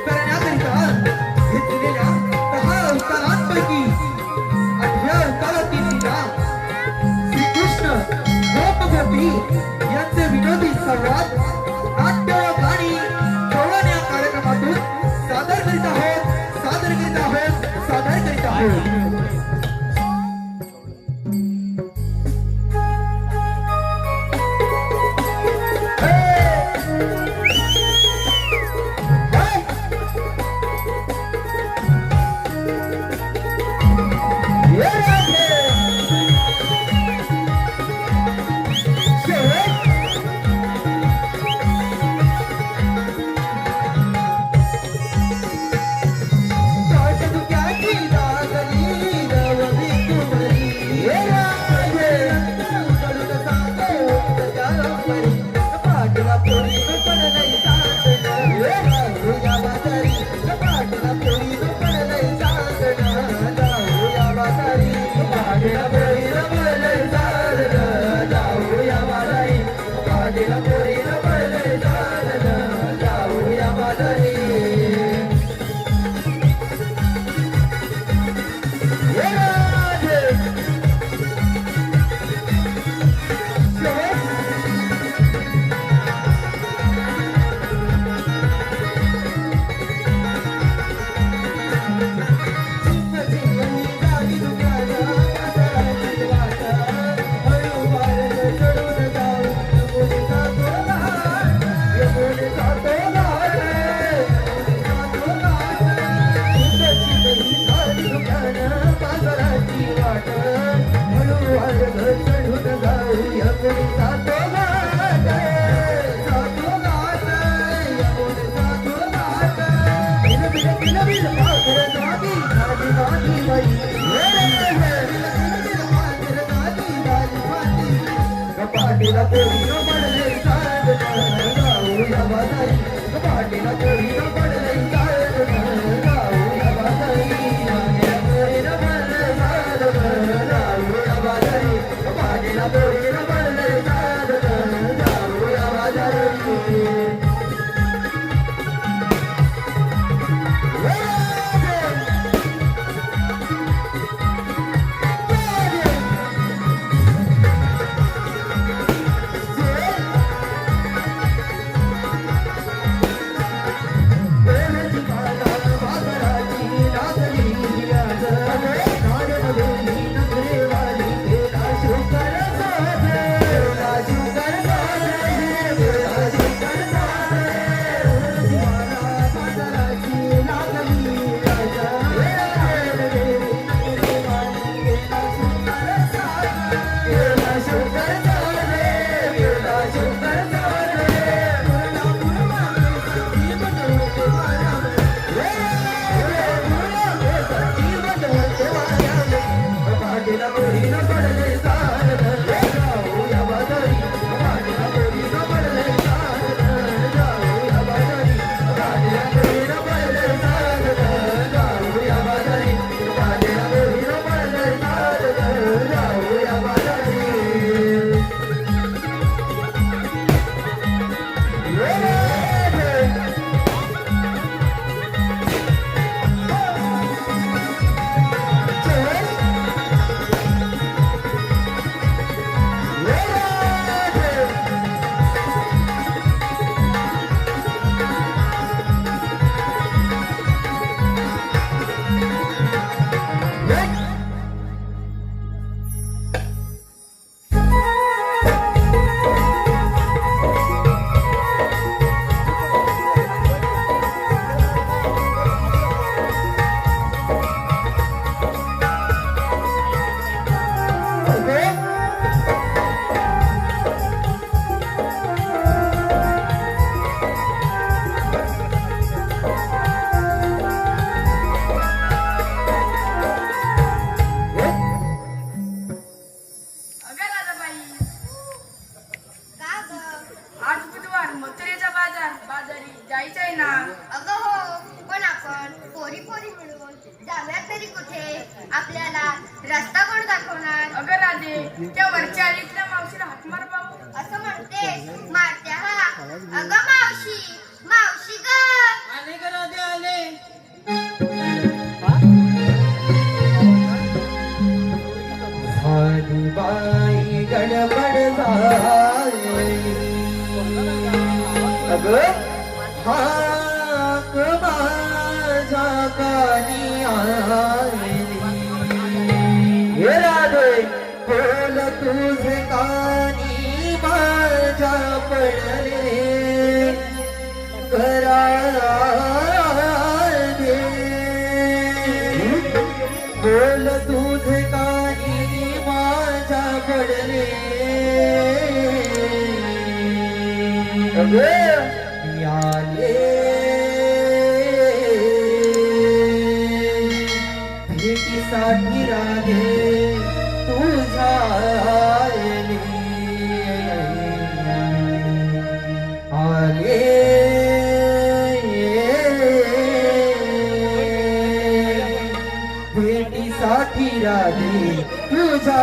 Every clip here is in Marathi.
करण्याकरिता घेतलेल्या 10 अवतारांपैकी 8व्या अवतारातील लीला श्रीकृष्ण गोपगोपी यांचे विनोदी संवाद नाट्य गाणी गवळण या कार्यक्रमातून सादर करीत आहोत आपल्याला रस्ता कोण दाखवणार? अगं राधे, त्या वरच्या आलीतल्या मावशीला हात मार बाबू. असं म्हणते मारत्या हा. अगं मावशी, मावशी ग. माझ्या कानी आली हे राधे बोल तुझे कानी माझ्या पडले घराधे बोल तुझे कानी माझ्या पडले आले भेटीसाठी राधे तुझ्या आले भेटीसाठी राधे तुझ्या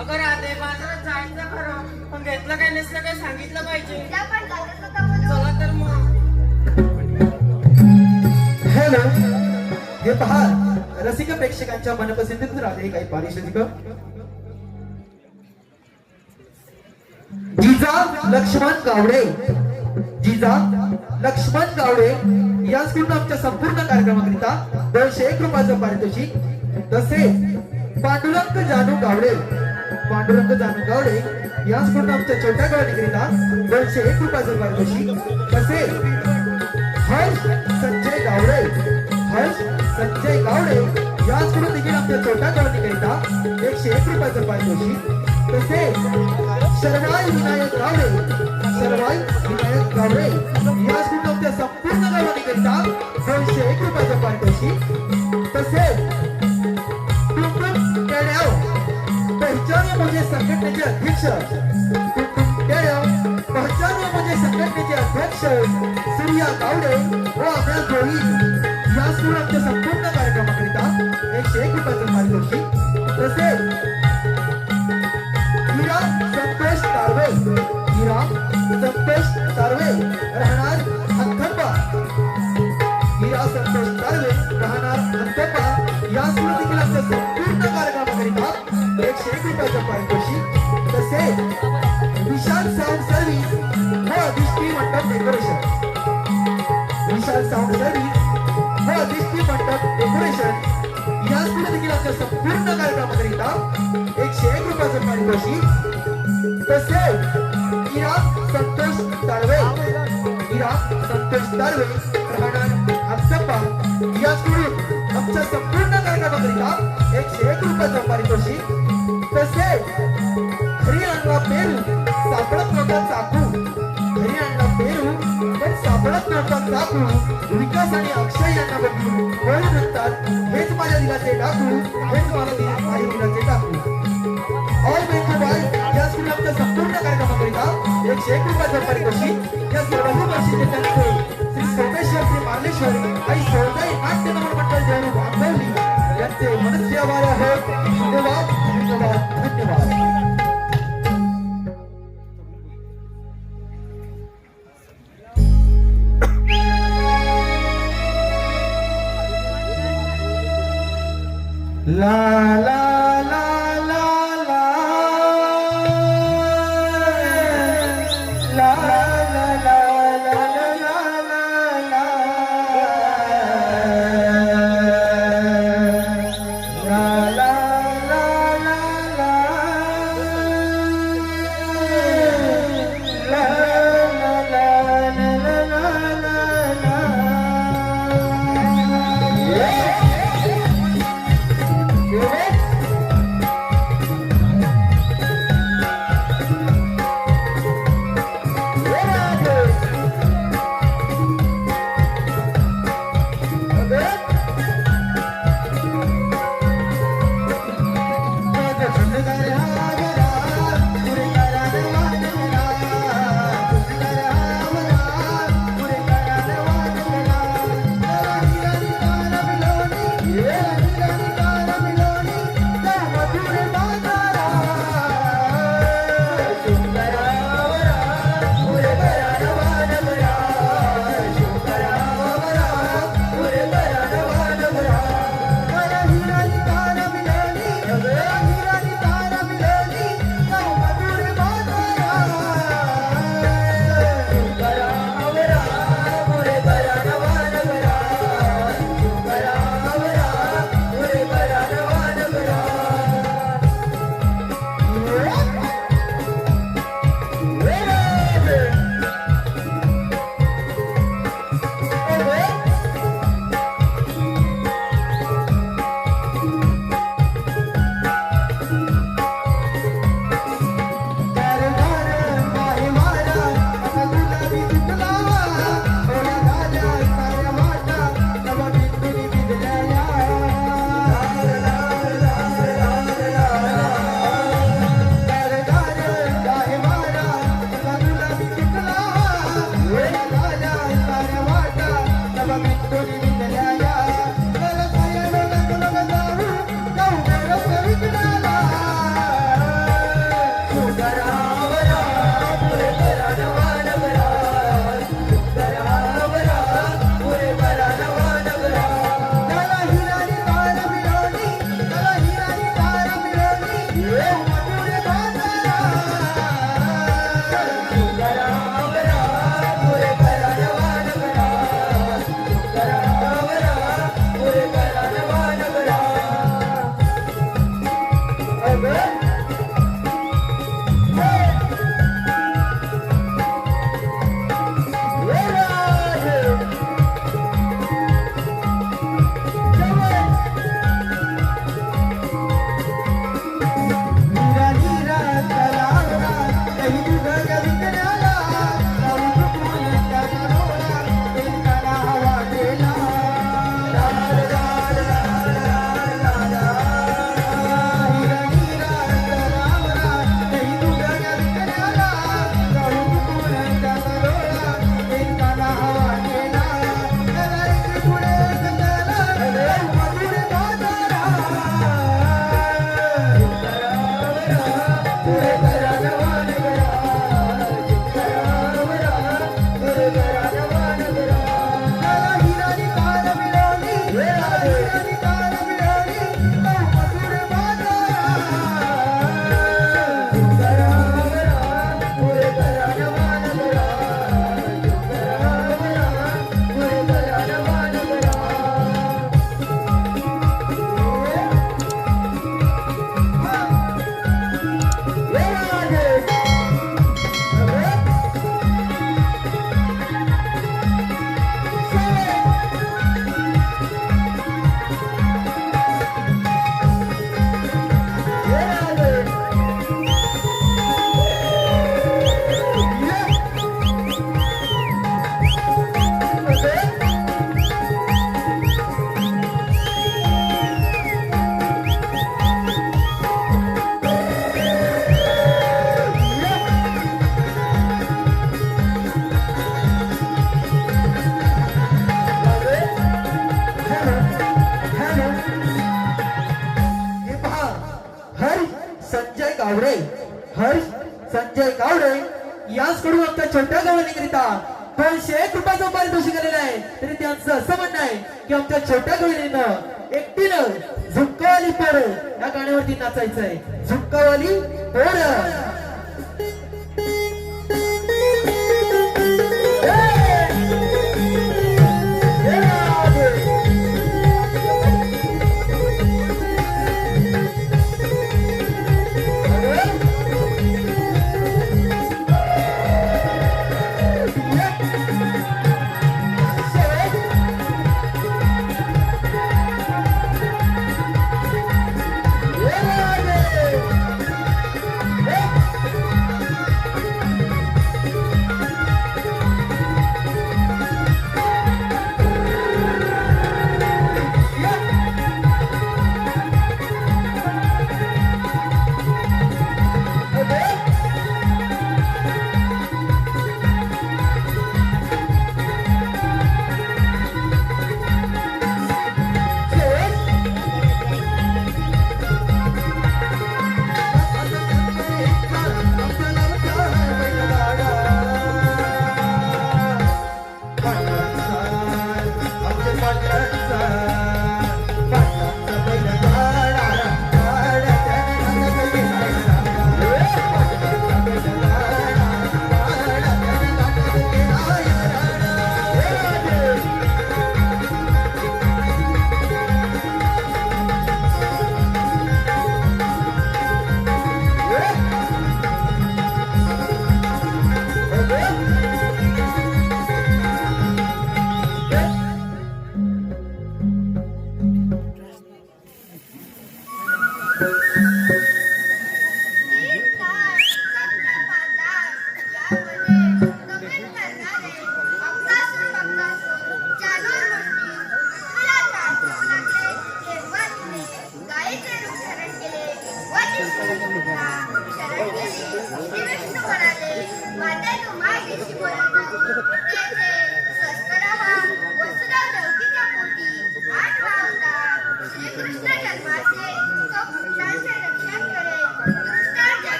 अगं राधे बाजारात जायचं खरं पण घेतलं काय नसलं काय सांगितलं पाहिजे. उद्या पण जातच होता म्हणून. चला तर मग. हॅलो हे पहा रसिक प्रेक्षकांच्या मनपसंतीत राहते काही पारिश्रमिक. जिजा लक्ष्मण गावडे, जिजा लक्ष्मण गावडे यांच्याकडून आमच्या संपूर्ण कार्यक्रमाकरिता 201 रुपयाचं पारितोषिक. तसेच पांडुरंग जानू गावडे यांच्याकडून आमच्या छोट्या गावाकरिता 201 रुपयाचं पारितोषिक. तसेच हर्ष संजय गावडे यांच्याकडून देखील आमच्या छोट्या गावाकरिता 101 रुपयाचं पारितोषिक. तसेच शरवाई विनायक गावडे यांच्याकडून आमच्या संपूर्ण गावाकरिता 201 रुपयाचं पारितोषिक. तसेच पहचानो मुझे संघटनेचे अध्यक्ष सूर्या गावडे व अभ्यास जोडी यांच्याकडून आमच्या संपूर्ण कार्यक्रमाकरिता 101 रुपयाचं पारितोषिक. तसेच हीरा संतोष तारवे राहणार अंथप्पा यांच्याकडून देखील आमच्या संपूर्ण कार्यक्रमाकरिता 101 रुपयाचं पारितोषिक. तसेच विशाल साऊंड सर्व्हिस व अधिष्ठी मंडप डेकोरेशन यांच्याकडून देखील आमच्या संपूर्ण कार्यक्रमाकरिता 101 रुपयाचं पारितोषिक. तसेच इरा संतोष तारवे राहणार अंथप्पा यांच्याकडून आमच्या संपूर्ण कार्यक्रमाकरिता 101 रुपयाचं पारितोषिक. तसेच घरी आणला पेरू सापडत नव्हता चाकू विकास आणि अक्षय यांना बघून वळून म्हणतात हेच माझ्या दिलाचे डाकू, हेच माझ्या दिलाचे डाकू. ऑल बेंचोबाई यांच्याकडून आमच्या संपूर्ण कार्यक्रमाकरिता 101 रुपयाचं पारितोषिक. या सर्वही बक्षिसे त्यांचे श्री सोमेश्वर श्री मार्लेश्वरी आई सोळजाई नाट्य नमन मंडळ देवरू बांधवली यांचे मनस्वी आभार आहेत. धन्यवाद धन्यवाद धन्यवाद. ला ला ला ला ला ला ला ला ला ला छोट्या गवळणीकरिता 201 रुपयाचा पारितोषिक आलेलं आहे. तरी त्यांचं असं म्हणणं आहे की आमच्या छोट्या गवळणीनं एकटीनं झुक्कावाली पोरं या गाण्यावरती नाचायचं आहे. झुक्कावाली पोरं.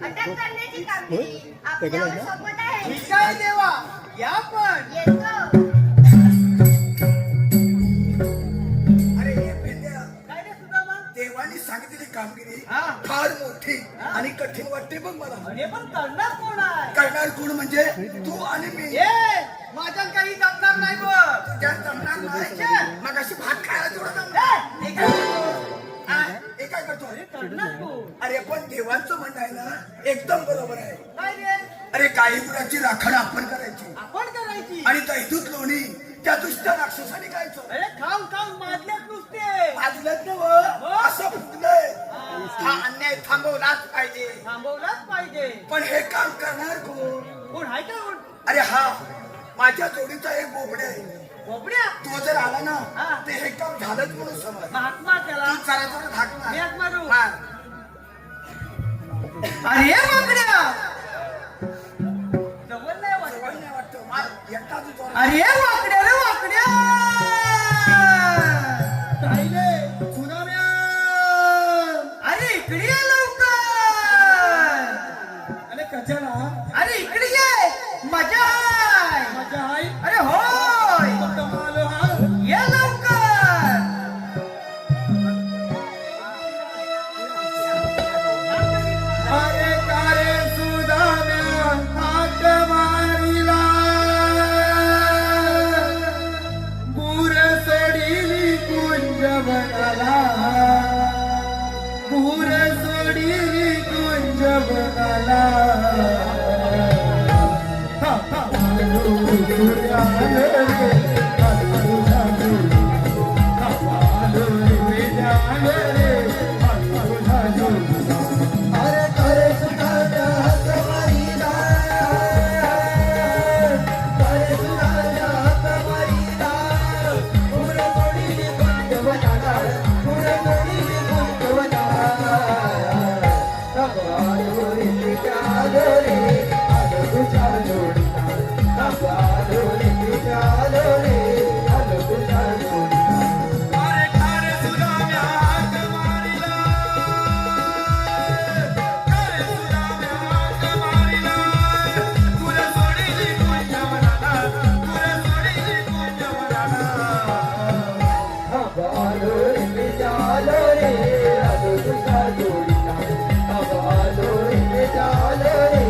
अटक करण्याची कामगिरी आपल्यावर सोपवत आहे. ठीक आहे देवा, या पण. येतो. अरे हे पेंड्या, काय रे सुदामा? देवानी सांगितलेली कामगिरी हा. फार मोठी आणि कठीण वाटते बघ मला. अरे पण करणार कोण आहे? करणार कोण म्हणजे तू आणि मी. ए, माझ्यात काही जमणार नाही बघ. तुझ्यात जमणार नाही. मग अशी भात खायला थोडं जमणार. ए, हे काय करतो? हा, हे काय करतो? अरे करणार कोण? अरे पण देवांचं म्हणणं आहे ना एकदम बरोबर आहे. काय रे? अरे काही गुणाची राखण आपण करायची आपण करायची. आणि दैदूत लोणी त्या दुष्ट राक्षसाने खायचं. अरे खाऊन खाऊन मारल्यात नुसते. वाजलत नव असं फुटलंय. हा अन्याय थांबवलाच पाहिजे. थांबवलाच पाहिजे. पण हे काम करणार कोण? कोण आहे का कोण? अरे हा माझ्या जोडीचा एक बोबडे आहे. बोबड्या. तो जर आला ना हा. ते हे काम झालंच म्हणून समज. महात्मा त्याला. तू जरा जरा मी धाकणार. हात मारू. मार. अरे बोबड्या. जवळ नाही वाटत. जवळ नाही वाटतं. मार. एकटा तू जोरात. अरे वाकड्या रे वाकड्या. राहिले सुनाम्या. अरे इकडे ये लवकर. अरे कशाला अरे इकडे ये. मजा आहे. मजा आहे. अरे होय. कमाल हा. ये लवकर. अरे कारे सुदाम्या हात मारिला. गुर सोडीली कुंज बनाला. जगनाला अरे करे सुधारा कमाईला करे सुधारा कमाईला पुरे कोणी गुंतवणारा पुरे कोणी गुंतवणारा नवालो रे चालो रे आलो तुझ्या जोडीला नवालो रे चालो रे आलो तुझ्या जोडीला अरे करे सुदाम्या हात मारिला करे सुदाम्या हात मारिला तुला सोडीली कुंजवनाला तुला सोडीली कुंजवनाला नवालो रे चालो रे आलो तुझ्या जोडीला नवालो रे चालो रे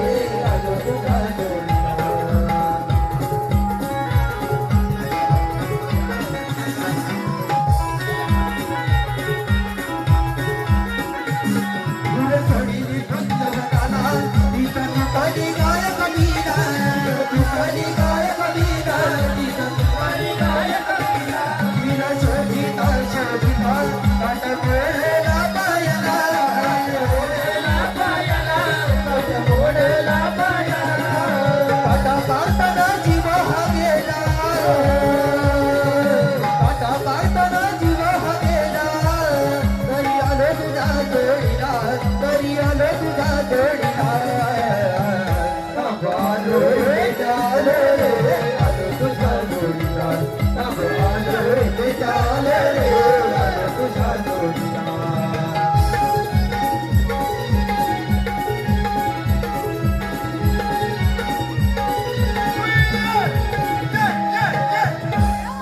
आलो तुझ्या जोडीला तुला सोडीली कुंजवनाला तिचा तुकारी गाय कमीला तुकारी गाय कमीला तिचा तुकारी गाय कमीला तिला शोधिता शोधिता काट मोडला पायाला मोडला पायाला काट मोडला पायाला काटा काढताना जीव हा गेला काटा काढताना जीव हा गेला तरी आलो तुझ्या जोडीला तरी आलो तुझ्या जोडीला आलो रे चालो रे आलो तुझ्या जोडीला आलो रे चालो रे आलो तुझ्या जोडीला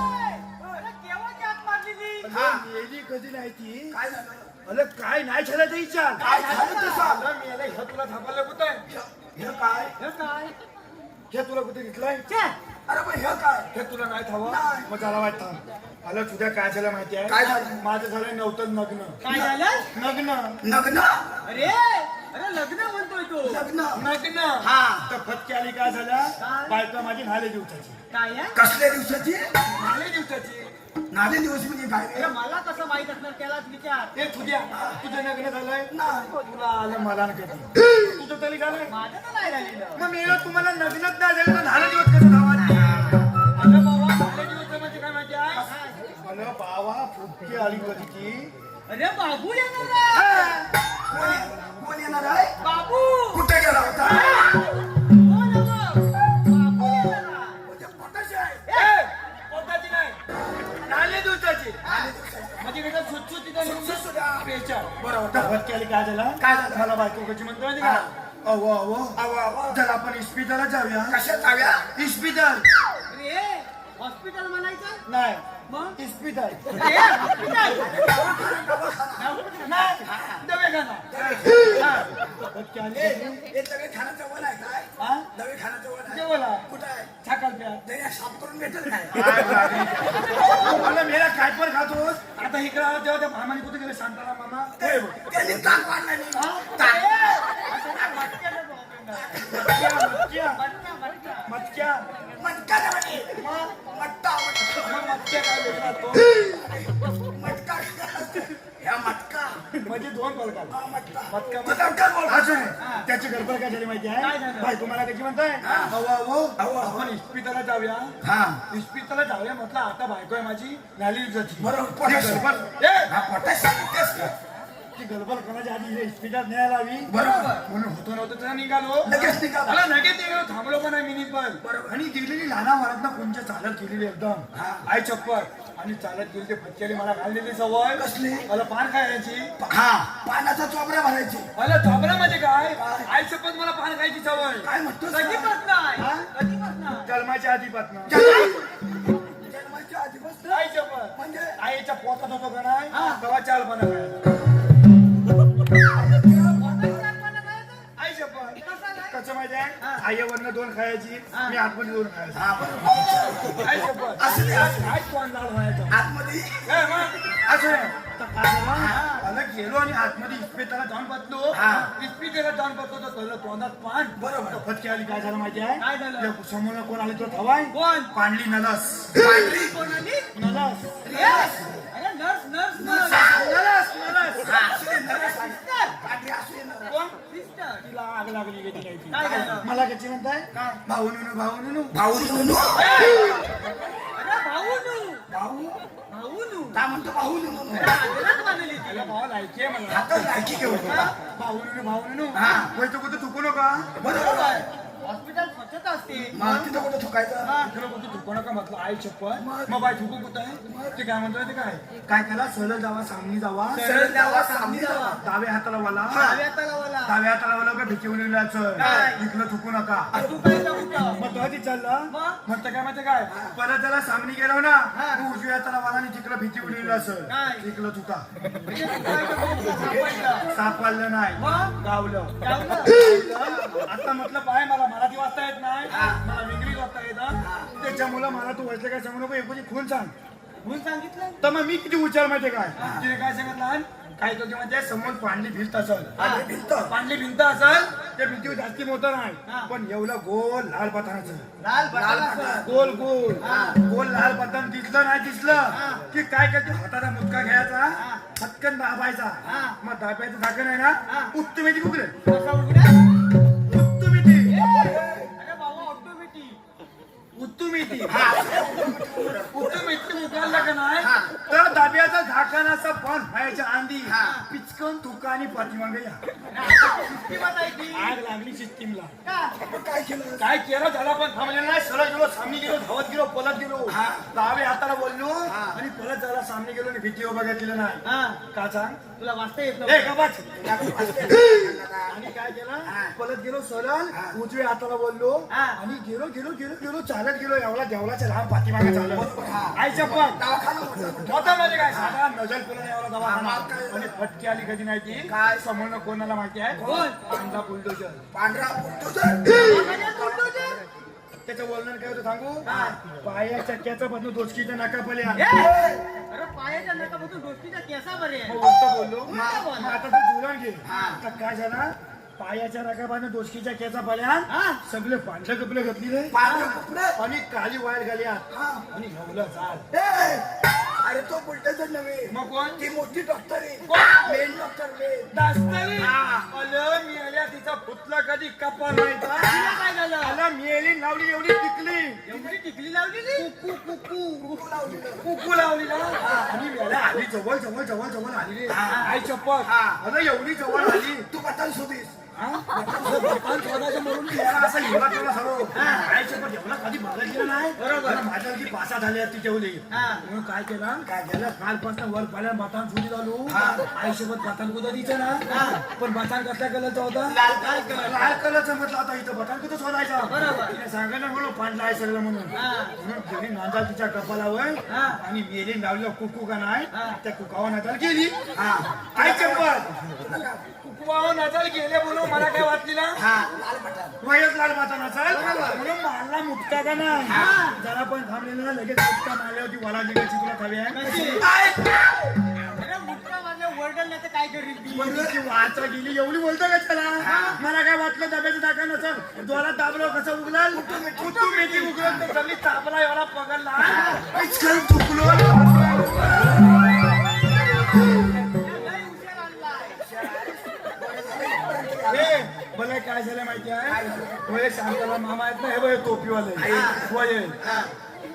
केव्हाची हात मारलेली मेली कधी नाही ती काय झालं अरे काय नाही झालं ते विचार काय झालं तसं अरे मेले हे तुला थांबायला कुठे हे काय काय हे तुला कुठे घेतलंय अरे पण हे काय हे तुला नाही थांबा नाही. मग त्याला वाटतं अरे तुझ्या काय झालं माहिती आहे काय झालं? माझं झालं नव्हतं नग्न काय झालं नग्न लग्न अरे अरे लग्न म्हणतोय तो लग्न नग्न हा तर फटके आली काय झाल्या काय? बायका माझी नाले दिवसाची काय आहे? कसल्या दिवसाची नाले दिवसाची नाले दिवस म्हणजे काय अरे मला कसं माहित असणार त्यालाच विचार हे तुझ्या तुझं लग्न झालंय नाही. तुला आलं मला ना कधी तुझं तरी झालंय माझं तर नाही राहिलेलं मग मेलं तुम्हाला लग्नच नाही झालं तर नाले दिवस कसं धावा अगं बाबा झाले दिवस म्हणजे काय माहिती आहे मला बावा फुटकी आली कधी ती अरे बाबू येणार आहे. कोण येणार आहे बाबू कुठे गेला होता हो ना मग. बाबू येणार आहे. म्हणजे पोटाशी आहे पोटाची नाही नाले दिवसाची म्हणजे कसं सुटसुटीत आणि बरोबर फटके आली काय झालं काय झालं? मला बायको कशी म्हणतो माहिती का अहो अहो अहो अहो चल आपण इस्पितळात जाऊया कशात जाव्या इस्पितळ अरे हॉस्पिटल म्हणायचं नाही मग इस्पितळ अरे हॉस्पिटल नाही दवाखाना फटके आली हे दवे खाण्याचं वन आहे काय हा? दवे खाण्याचं वन आहे जेवला कुठं आहे छाकाल प्या दया साफ करून भेटेल काय मला मेला काय पण खातोस आता इकडं तेव्हा त्या मामाने कुठे गेले सांगताना मामा होय बघ. त्यांनी ताक वाढला नाही हा? ताक. मटक्या मटक्या मटका नाही म्हणे. मट्टा मग मटक्या काय वेगळा तो मटका ह्या मटका म्हणजे दोन प्रकार हा, मटका मटका तू दमका बोल. अजून त्याची गडबड काय झाली माहिती काय आहे झालं? भाई तुम्हाला कशी म्हणताय अहो अहो, अहो अहो. आपण इस्पितळाला जाऊया हा इस्पितळाला जाऊया म्हटलं आता बायको आहे माझी नाली जाती बरोबर, ती पोटाशी. गडबड ए, हा पोटाशी सांगतेस का ती गडबड करायच्या आधी इस्पितळात न्यायला हवी बरोबर. म्हणून होतो नव्हतं तर निघालो लगेच निघाला. मला लगेच निघालो थांबलो पण आहे मिनिट पण बरोबर. आणि गेलेली लहाना वरात कोणच्या चालत गेलेली एकदम हा. आई चप्पल आणि चालत गेली ते फटकेली मला घाललेली सवय कसली? मला पान खायची हा पानाचा चोपड्या भरायची मला झोपला म्हणजे काय आई चप्पल मला पान खायची सवय काय म्हणतो कधीपासून आहे हा? कधीपासून जन्माच्या आधीपासून जन्माच्या आधीपासून आई चप्पल म्हणजे आईच्या पोटात होतो का नाही तेव्हा चाल पण खायचा आई चप्पल कसं माहिती आहे आईवरनं दोन खायची मी आतमध्ये दोन खायची हा बरोबर आई चप्पल असं नाही, असं आई कोण लाल व्हायचा आतमध्ये ए, मग असं नाही. तर मला गेलो आणि आतमध्ये इस्पितळात जाऊन बसलो इस्पितळात जाऊन बसलो तर कळलं तोंडात पान बरोबर फटके आली. काय झालं माहिती आहे? काय झालं? समोर कोण आले तो ठवाय कोण? पांडली नलस कोण आली? नलस अरे नर्स नर्स नर्स नलस नलस कोण? सिस्टर. तिला आग लागली गेली नाही ती. काय झालं? मला कशी म्हणताय भाऊनू भाऊनू अरे भाऊनू भाऊ भाऊनू काय म्हणतो भाऊनू आदरात मानली ती. तिला भावा लायकी आहे मला आता लायकी घेऊन भाऊनू वैतो कुठं थुकू नका बरोबर. हॉस्पिटल स्वच्छता असते. मग तिथं कुठं थुकायचं तिकडं कुठं थुकू नका म्हटलं आई चप्पल मग बाय थुकू कुठं आहे ते काय म्हणतोय ते काय करा सरळ जावा सामनी जावा सरळ जावा सामनी जावा डाव्या हाताला वाला डाव्याताला वाला. डाव्या हाताला वाला का भिचिवलेल्याचं काय? इकडं थुकू नका तू काय जाऊ का? मग तो चाललं मग? म्हणतं काय माहिती काय परत त्याला सामनी गेलो ना तू उजव्या हाताला वाला आणि तिकडं भीती उडलेलं असं काय? तिकडं थुका म्हणजे तू काय जाऊ का? सापडलं. सापडलं नाही मग? गावलं जाऊन. आता म्हटलं पाय मला मराठी वाचता येत नाही मला इंग्लिश वाचता येतं त्याच्यामुळं मला तू वाचलं काय सांगू नको एकोणी खून सांग म्हणून सांगितलं. तर मग मी किती हुशार माहितीये काय तिने काय सांगितलं काय तो म्हणजे समोर पांढरी भिंत असेल पांढरी भिंत असेल त्या भिंतीवर जास्ती मोठं नाही पण एवढं गोल लाल पतानाचं लाल बटाला. गोल गोल गोल लाल पतन दिसलं नाही दिसलं की काय करतो हाताचा मुटका घ्यायचा पटकन दाबायचा मग दाबायचं झाकण आहे ना उत्तम येते कुठे कसा उघड्या? उत्तम येते अरे बाबा ऑटोमॅटिक. उत्तम येते उत्तम येते उघडला का नाही तर दाब्याचं झाकण असं बंद व्हायच्या आंधी पिचकन तुका आणि पाठीमागे या किंमत आहे ती. आग लागली सिस्टीमला का? काय केलं काय केलं झाला पण थांबलेलं नाही सरळ गेलो सामने गेलो धावत गेलो पलत गेलो डावे हाताला बोललो आणि परत जरा सामने गेलो आणि भीती उभा घेतलेलं नाही हा. का सांग तुला वाचता येत ए नव्हतं. गबाच आणि काय केलं पलत गेलो सरळ उजव्या हाताला बोललो आणि गेलो गेलो गेलो गेलो चालत गेलो एवढा देवळाच्या लहान पाठीमागे चालत आईच्या पण दवाखाना होता मोठा म्हणजे काय साधा नजर पुला एवढा दवाखाना आणि फटके आली कधी नाही ती काय समोरनं कोणाला माहिती आहे कोण? पांढरा बुलडोजर पांढरा बुलडोझर. त्याचं बोलणं काय होतं सांगू पाया चक्क्याचं बदलून दोचकीच्या नाकापल्या अरे पायाच्या नकापासून गोष्टीच्या केसा बरे आहे. बोललो उलटं बोल. मग आता तू जुळण घे तर काय झाला पायाच्या नाकापासून दोचकीच्या केसा पल्या सगळे पांढरे कपडे घातले पांढरे कपडे. आणि काली वायर घालियात आणि घावलं चाल ए, अरे तो बुलडोझर नव्हे मग कोण ती मोठी डॉक्टर आहे मेन डॉक्टर मेन दास्तरी आलं मिळाल्या तिचा फुटला कधी कपा नाही तिला काय झालं? आलं मिळाली लावली एवढी टिकली एवढी टिकली लावलेली. कुकू लावली ना आणि मिळाल्या आली जवळ जवळ जवळ जवळ आली रे आई चप्पल अगं एवढी जवळ आली तू बटन शोधीस म्हणून मला असं हिवा केला सर्व आई चप्पल एवढा कधी बघितलं नाही बरोबर माझ्या की पासा झाली ती ठेवली म्हणून काय केलं कालपासून वर पाल्या मतान सुरू झालो आईसोबत बटान कुठं दिसं ना पण बटान कसल्या कलरचा होता लाल कलरचा म्हटलं आता इथं बटान कुठं शोधायचं बरोबर सांगायला म्हणून पांढरा आहे सगळं म्हणून गेली नांदा तिच्या कपालावर आणि मेली लावलं कुकू का नाही त्या कुकावर नजर गेली आई चप्पल कुकवावर नजर गेले म्हणून मला काय वाटली ना वयच लाल बटान असाल म्हणून मला मुक्ता का नाही जरा पण थांबलेलं ना लगेच मुक्ता मारल्यावरती वला निघायची तुला हवी आहे अरे मुठा माझ्या वरडल नाही तर काय करील ती? म्हणलं की वाचा गेली एवढी बोलतो का त्याला मला काय वाटलं डब्याचं टाका नसं जोरात दाबलो कसं उगलाल कुठू मेथी उगल तर सगळी तापला एवढा पगडला चुकलो लय उशीर आणलाय. भले काय झालं माहिती आहे वय शांताला मामा आहेत ना हे वय टोपीवाले वय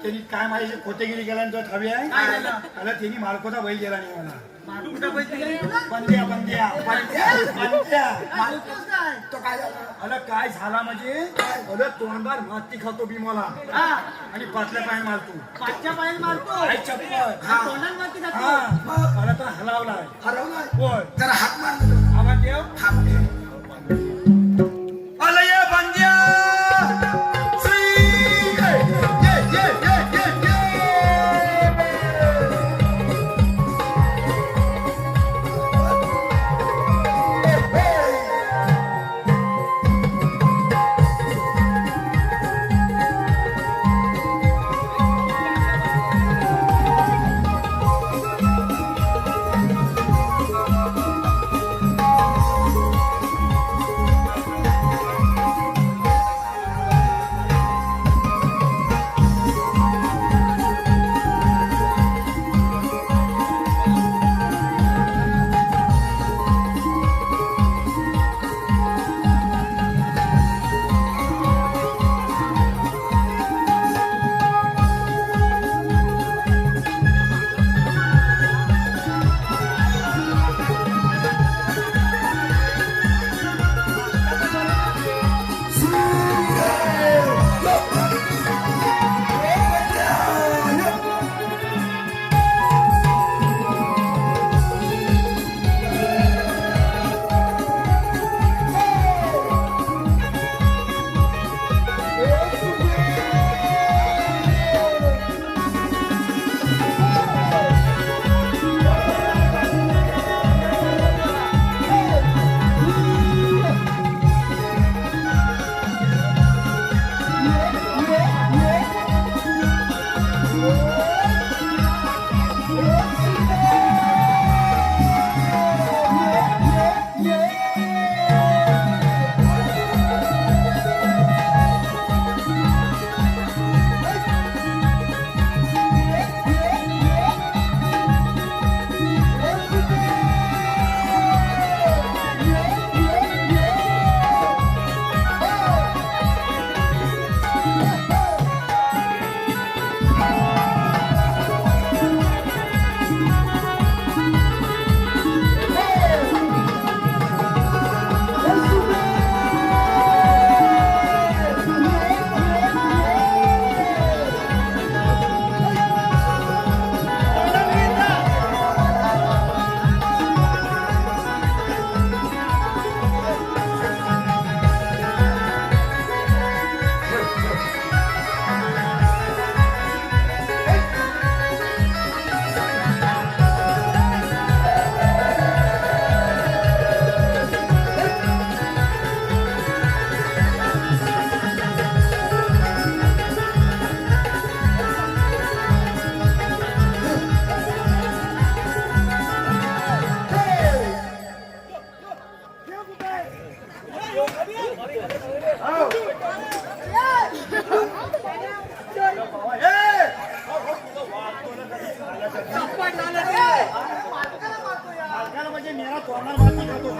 त्यांनी काय माझी खोटेगिरी केला आणि तो हवी आहे त्याला त्यांनी मालकोचा बैल गेला नाही मला मारू कुठं पैसे गेले तुला? बंद्या बंद्या बंद्या मारूतोच काय? तो काय झालं अरे काय झाला म्हणजे अरे तोंडार माती खातो बी मला हा. आणि पाटल्या पाय मारतो पाचच्या पायाने मारतो. आई चप्पल आणि तोंडात माती हा जातो. मला तर हलावलाय हरवलाय होय जरा हात मार आवाज देव अरे ये बंद्या श्री ये ये ये ये ये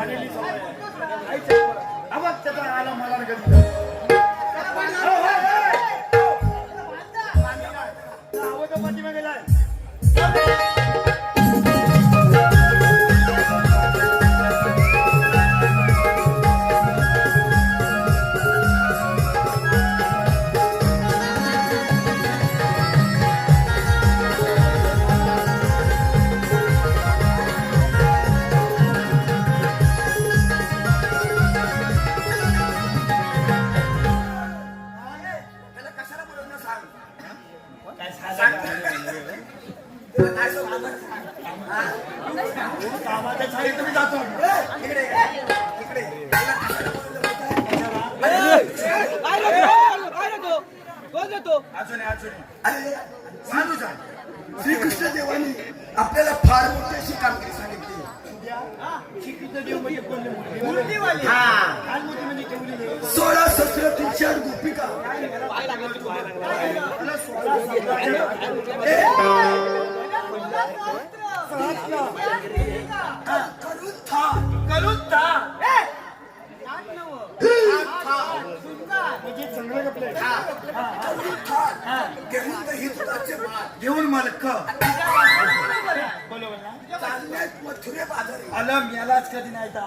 झालेली सवय आहे. आईच्या पोरं. हा बघ, त्याचा आला मला कधी. आवाज पाठीमागे लाय. त्याला कशाला बोलवणं सांग. काय सांग. सांगायचं? त्याला काय सांगू? हा? कामाच्या छाडीत तुम्ही जातो. इकडे इकडे त्याला कशाला बोलवलं माहिती अजून अजून अरे सांगू जा. श्रीकृष्ण देवानी आपल्याला फार मोठी अशी कामगिरी सांगितली. शिकित देव म्हणजे कोणते मूर्तीवाले. हा. काय मूर्ती म्हणजे ठेवलेली? 16 शस्त्र 308 गोपिका. मला 16 शब्दाचे करून था. म्हणजे चांगलं आपलं. करून था. घेऊन दही दुधाचे भात. घेऊन मालक बोलवलं ना. चालण्यात मथुरे बाजारी. आलं यालाच कधी नाही का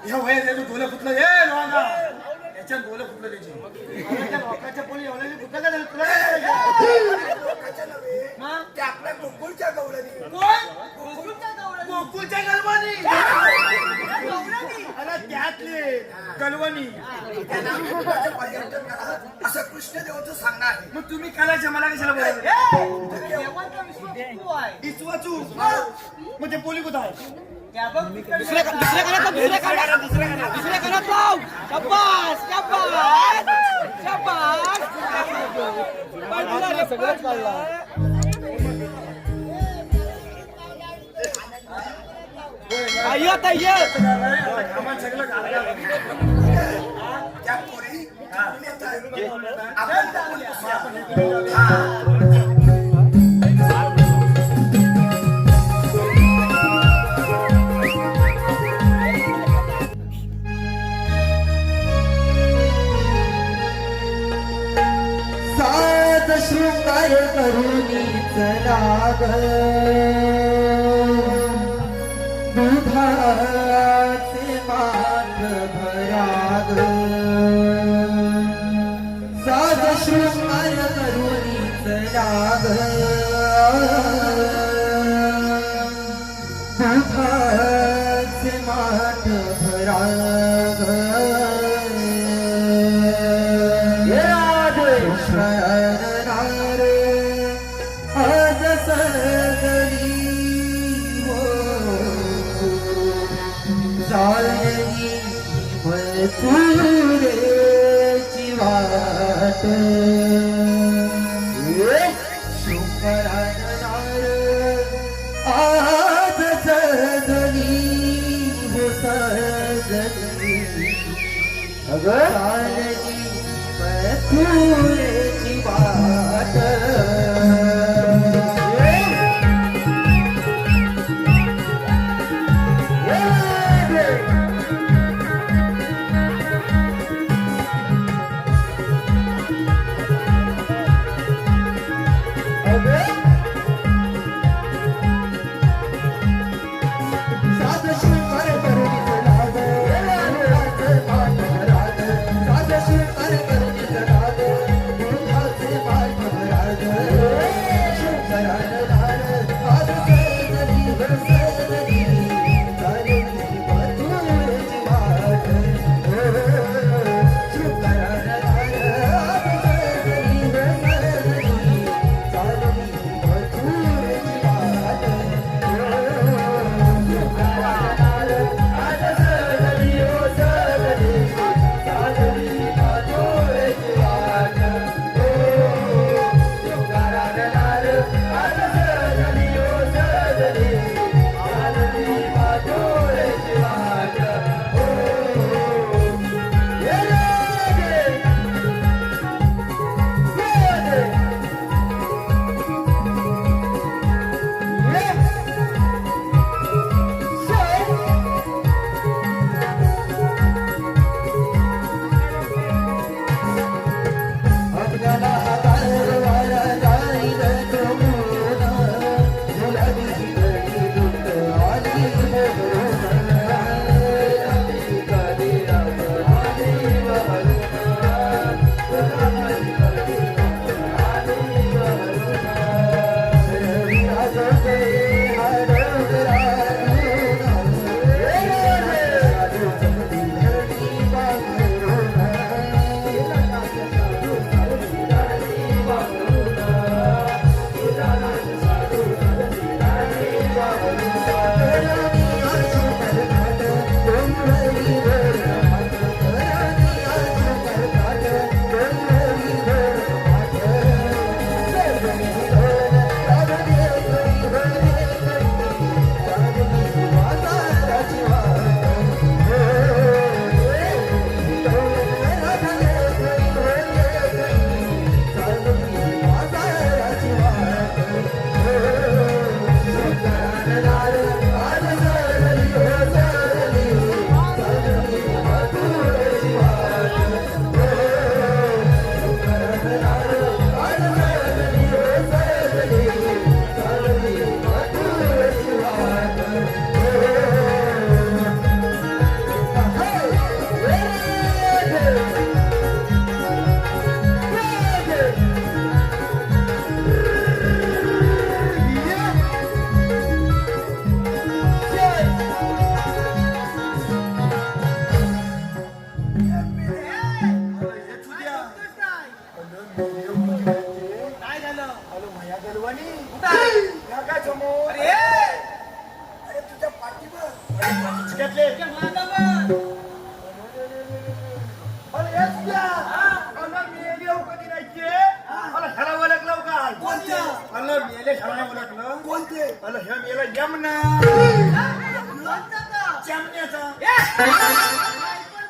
ह्या वयात डोलं फुटलं हे लोंगा याच्यात डोलं फुटलं त्याचे लोकांच्या पोळी एवढ्या फुटलं का नाही? तुला काय करायचं? लोकांच्या नव्हे. ते आपल्या गोकुळच्या गवळणी. गोकुळच्या गलवानी. अरे त्यातले गलवानी. त्यांना गोकुळाचं पर्यटन करा असं कृष्णदेवाचं सांगणं आहे. मग तुम्ही करायचं मला कशाला बोलायचं? इचवाचू म्हणजे पोली कुठं आहे? दुसऱ्या घरात लाव. शाबास, शाबास, शाबास. बाजूला रे, सगळंच काढलं. ये आता ये. आम्हाला सगळं घालायला त्या पोरी घेऊन येतात. आपण त्या पोरी बसूया. हा. सात शृंगार करुणीच राग दुधाचे मान भराग सात शृंगार करुणीच राग दुधाचे मान भराग शरणारे आज सगळी हो जायनी मथुरेची वाट शृंगारणार आज सगळी हो सगळी जायनी मथुरेची वाट सात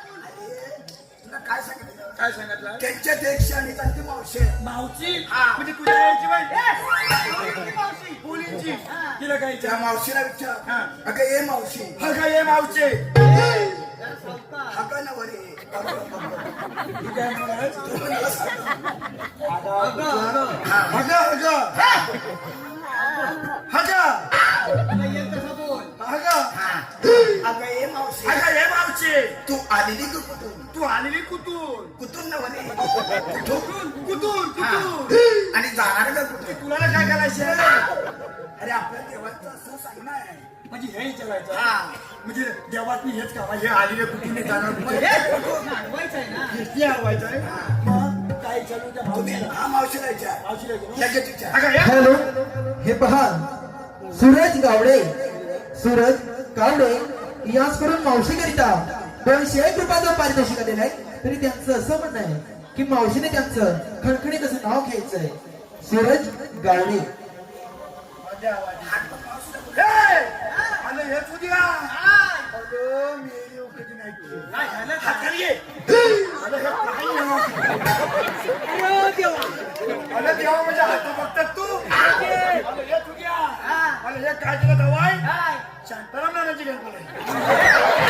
तुला काय सांगितलं काय सांगितलं त्यांच्यात एक शाणी ती मावशी आहे. मावशी हा. म्हणजे तुझ्या यायची माहिती मुलींची तिला काय त्या मावशीला विचार हा. अगं ये मावशी हा काय ये मावचे हा का नवर आहे? तू काय म्हणाल तू मला सांग. अगं अगं ये मावशी ये मावचे तू आलेली का कुठून तू आलेली कुठून कुठून नवर आहे? कुठून कुठून कुठून आणि जाणार का कुठे तुला काय करायचं अरे आपल्या देवाचं असं सांग ना म्हणजे हे विचारायचं हा. म्हणजे देवात हेच का हे आलेले कुठून नाही जाणार कुठे हे हरवायचं आहे मग काय विचारू त्या तुम्ही मावशीला हा मावशीला विचार मावशीला विचारू. लगेच विचार अगं, ये. हॅलो हे पहा सूरज गावडे याचकडून मावशीकरिता 201 रुपयाचं पारितोषिक दिलं आहे. तरी त्यांचं असं म्हणणं आहे की मावशीने त्यांचं खणखणीत असं नाव घ्यायचंय सूरज गावडे. हे! आलं हेच उद्या अगं, मी येऊ कधी नाही तुझी. हात खाली घे. आलं हे काय आलं देवा म्हणजे हात बघतात तू आलं हेच उद्या आलं हे काय तुला दवाय शांताराम नानाची गणपत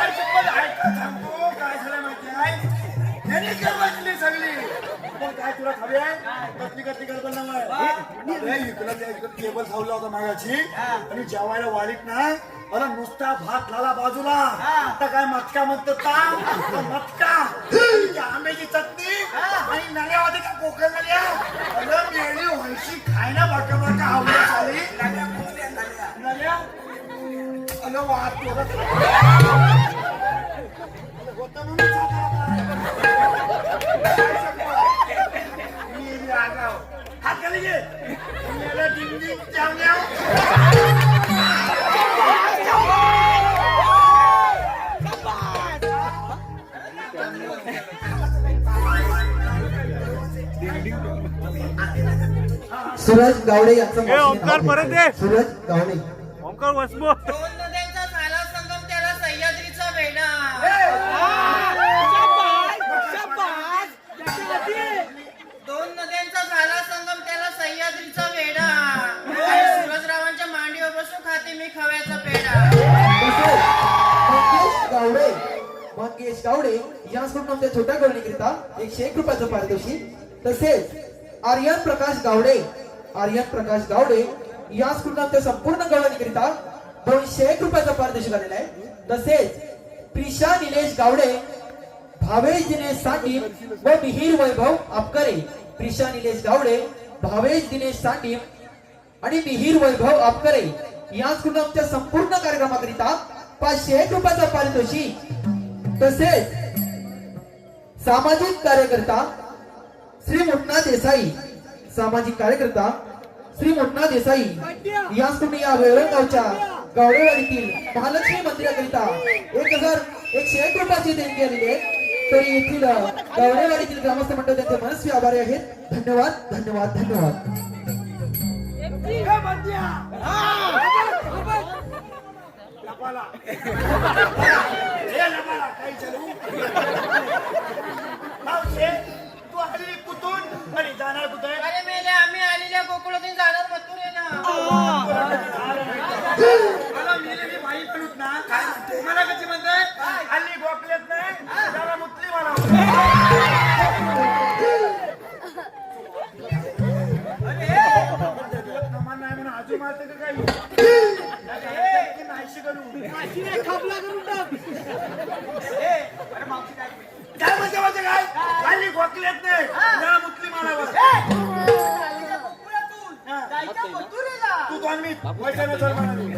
सांगतो काय झालं माहिती आहे यांनी गरबडली सगळी पण काय तुला हवी आहे कसली कसली गडबड नाही तुला त्या टेबल खावला होता मागाची आणि जेवायला वाढीत ना अरे नुसता भात लाला बाजूला आता काय मटका म्हणतो मटका आंब्याची चटणी आणि नळ्या होते का कोकण नळ्या अरे मेळी व्हायची खायला बाका बाका आवडत झाली नळ्या अगं वाट होतं म्हणून मी आगाव हात खाली घे मेला डिंग डिंग चावल्या सूरज गावडे यांचं मावशीने ओंकार नाव परत घेतलंय. ये. सूरज गावडे. ओंकार वसमो दोन नद्यांचा झाला संगम त्याला सह्याद्रीचा वेढा दोन नद्यांचा झाला संगम त्याला सह्याद्रीचा वेढा आणि सूरजरावांच्या मांडीवर बसून खाते मी खव्याचा पेढा तसेच मंगेश गावडे यांच्याकडून आमच्या छोट्या गवळणीकरिता 101 रुपयाचं पारितोषिक. तसेच आर्यन प्रकाश गावडे यांच्याकडून आमच्या संपूर्ण गवळणीकरिता 201 रुपयाचं पारितोषिक आलेलं आहे. तसेच प्रिशा निलेश गावडे, भावेश दिनेश सांडीम व मिहीर वैभव अपकरे. प्रिशा निलेश गावडे, भावेश दिनेश सांडीम आणि मिहीर वैभव अपकरे यांच्याकडून आमच्या संपूर्ण कार्यक्रमाकरिता 501 रुपयाचं पारितोषिक. तसेच सामाजिक कार्यकर्ता श्री मुन्ना देसाई यांच्याकडून या वेळगावच्या गावडेवाडीतील महालक्ष्मी मंदिराकरिता 1101 रुपयाची देणगी आलेली आहे. तरी येथील गावडेवाडीतील ग्रामस्थ मंडळ त्यांचे मनस्वी आभारी आहेत. धन्यवाद धन्यवाद धन्यवाद. लपाला काही चालू मावशे तू आलेली कुठून आणि जाणार कुठे अरे मेले आम्ही आलेल्या गोकुळातून जाणार मथुरे ना मला मेले मी माही करूच ना काय म्हणते मला कशी म्हणते हल्ली गोखलेत नाही जरा मुतली मला नाही म्हणून आजू मारते का काही नाहीशी करू काय म्हणते माझे काय हल्ली गोखलेत नाही जरा मुतली मारावर जायचं मथुरेला तू दोन मी पैशाने चल म्हणाली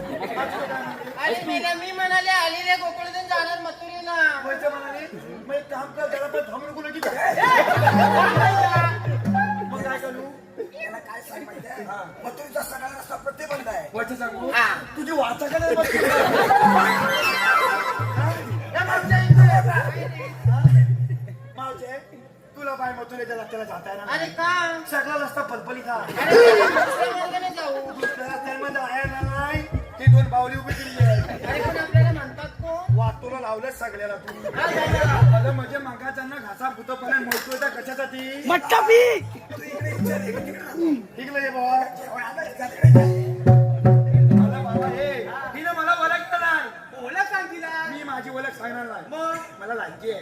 अरे मेले मी म्हणाले आलेल्या गोकुळातून जाणार मथुरेला पैसे म्हणाली मग एक काम कर त्याला पण थांबून कुठे की मग काय करू याला काय सांग माहितीये मग तुमचा सगळा रस्ता प्रतिबंध आहे पैसे सांगू तुझी वाचा का नाही बघ मावचे तुला बाय मथुरेच्या रस्त्याला जाता येणार अरे नाही. का सगळा रस्ता पलपली का अरे दुसऱ्या मार्गाने जाऊ दुसऱ्या रस्त्यामध्ये आहे ना नाही ती दोन बावली उभी केली आहे अरे पण आपल्याला म्हणतात तो लावलंच सगळ्याला तू अरे म्हणजे मगाचा घासा फुटपणे मोडतोय तर कशासाठी मटका पी तू इकडे विचार ठीक आहे बाबा मला बाबा हे तिने मला ओळखलं नाही ओळख सांग तिला मी माझी ओळख सांगणार नाही मग मला लायकी आहे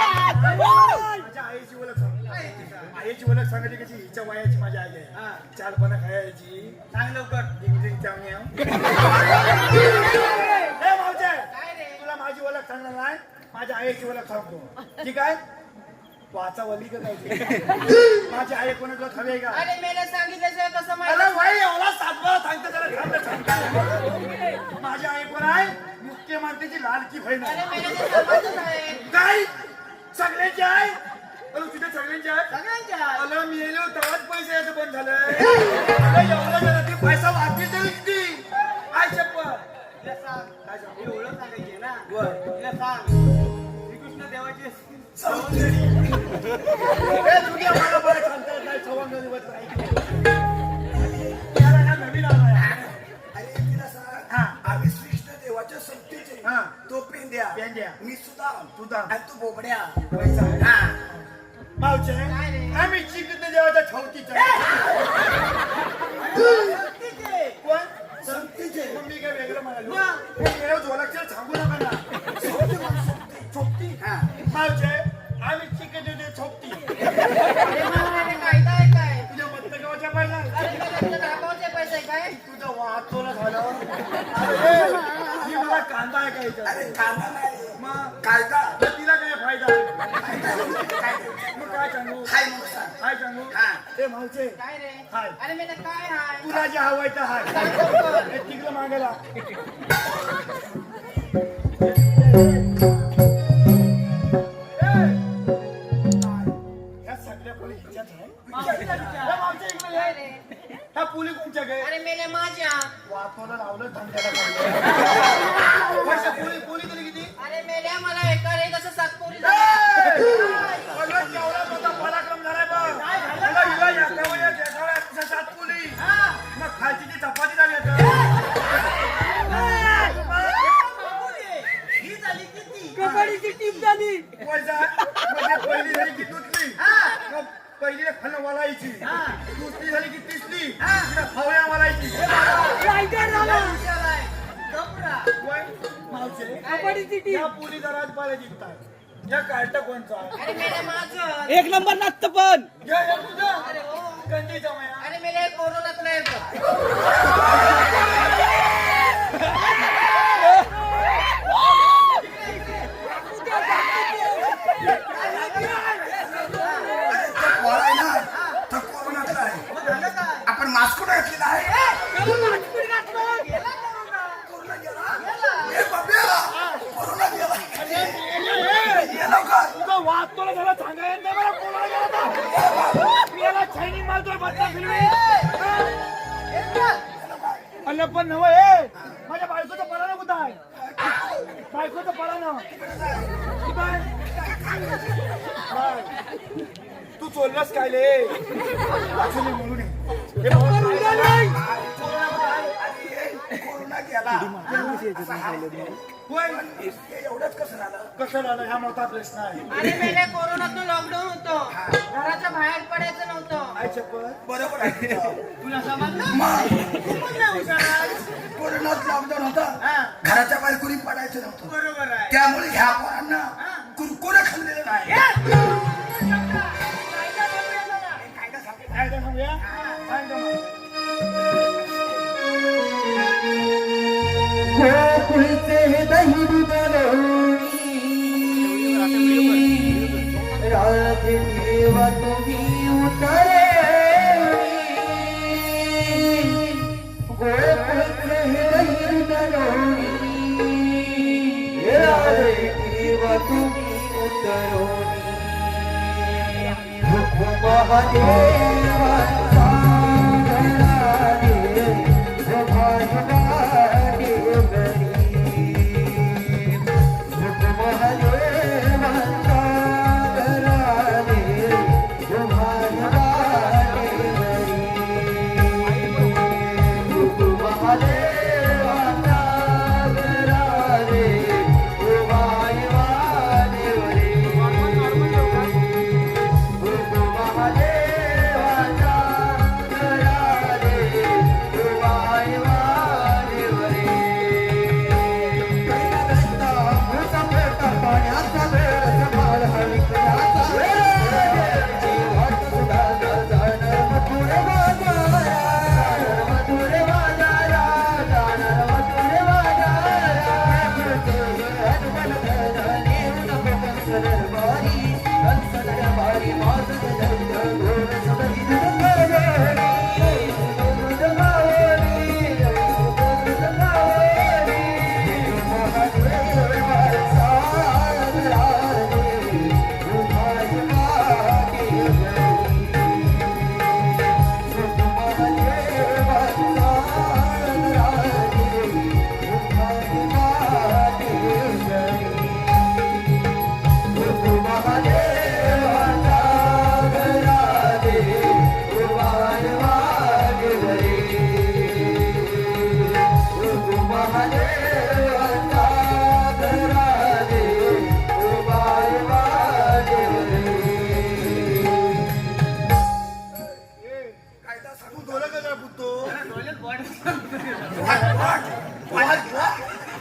माझ्या आईची ओळख सांग आईची ओळख सांगायची कशी हिच्या वयाची माझी आई आहे चारपणा खायची सांग लवकर डिंग चावण्या मावचे तुला माझी ओळख सांगणार नाही माझ्या आईची ओळख सांगतो ठीक आहे वाचा वली का जायची माझी आई कोणाला हवी आहे का अरे मेले सांगितल्याशिवाय कसं अरे माहिती भाई एवढा सातबारा सांगतो त्याला सांगतो माझी आई कोण आहे मुख्यमंत्रीची लाडकी बहीण आहे. अरे मेले ते समजच आहे काय सगळ्यांची आहे अरे तुझ्या सगळ्यांची आहे सगळ्यांच्या अरे मी येलो तेव्हाच पैसे यायचं बंद झालं अरे एवढं झालं ते पैसा वाचली तरी किती आय शप्पथ तिला सांग काय सांगू? ही ओळख सांगायची ना बरं. तिला सांग श्रीकृष्ण देवाची ए, तुझ्या मला बरं सांगता येत नाही, सवंग दिवस नाही. याला ना नवीन आला आहे. अरे तिला सांग हा. आम्ही श्रीकृष्ण देवाच्या संगतीचे हा. तो पेंड्या पेंड्या. मी सुद्धा सुद्धा. आणि तू बोबड्या पैसा आहे. हा. मावचे काय रे? आम्ही चिकन देवाच्या छवतीच्या कोण संगतीचे मग मी काय वेगळं म्हणालो जोलाक्षर सांगू नका ना छोपती हा. मावचे आम्ही चिकन देते छोपती अरे महाराज, कायदा आहे काय तुझ्या मत्तगावाच्या पाहिला अरे त्याच्यातलं दाखवायचे पैसे काय तुझं वाचोला झालं अरे ही मला कांदा आहे का याच्यात? अरे कांदा नाही मग कायदा तर तिला काय फायदा मग काय सांगू हाय म्हणून सांग काय सांगू हा. ते मावचे काय रे हाय. अरे मेले काय हाय तुला जे हवंय तर हाय हे तिकडं मागायला ह्या सगळ्या पोळी हिच्याच आहे या मावच्या इकडे काय ये. रे ह्या पुली कोणच्या काय अरे मेले माझ्या वापरला लावलं धंद्याला पुली तरी किती अरे मेल्या मला एका रे कसं सातपुरी केवढा मोठा पराक्रम झालाय बघ तुला हिला याच्यावर जेठावया तुझ्या सात पुली मग खायची ती चपाती झाली आता. ही झाली किती कबड्डीची टीम झाली पैसा म्हणजे पहिली झाली की तुटली मग पहिली खाणं वालायची दुसरी झाली की तिसरी तिला फवया वालायची रायडर झाला मावशे कबड्डीची टीम या पुली जरा पाहिजे जिंकतात या कार्ट कोणचा अरे मेले माझं एक नंबर नाचतं पण या या तुझं अरे हो गंदीचा माया अरे मेले कोरोनातलं येतं अरे तो पोळा आहे ना तो कोरोनातला आहे आपण मास्क कुठे घातलेला आहे कोरोना गेला ए बाब्या कोरोना गेला ये लवकर तुझं वाचतोला झाला सांगायला नाही मला कोणाला गेला तर याला चायनीज मारतोय बच्चा फिल्मी अन्न पण नव ए माझ्या बायकोचं परानं कुठं आहे बायकोचं परानं कुठं आहे काय? तू चोरलास काय ले अजून म्हणून ये. हे बाबा, कोरोना कुठं आहे? अरे कोरोना गेला होय. हे एवढंच कसं झालं कसं झालं हा मोठा प्रश्न आहे अरे मेले कोरोनातनं लॉकडाऊन होतं घराच्या बाहेर पडायचं नव्हतं काय चप्पल बरोबर आहे तुझं. तुला समजलं मग तू पण नाही हुशार कोरोनात लॉकडाऊन होता घराच्या बाहेर कुणी पडायचं नव्हतं बरोबर आहे त्यामुळे ह्या पोरांना कुरकुरे खाल्लेले नाही काय ते सांगूया सांग का मग. गोकुळचे दही राधे देवा तुम्ही उतरे गोकुळचे दही राधे देवा तुम्ही उतरोनी महादेवा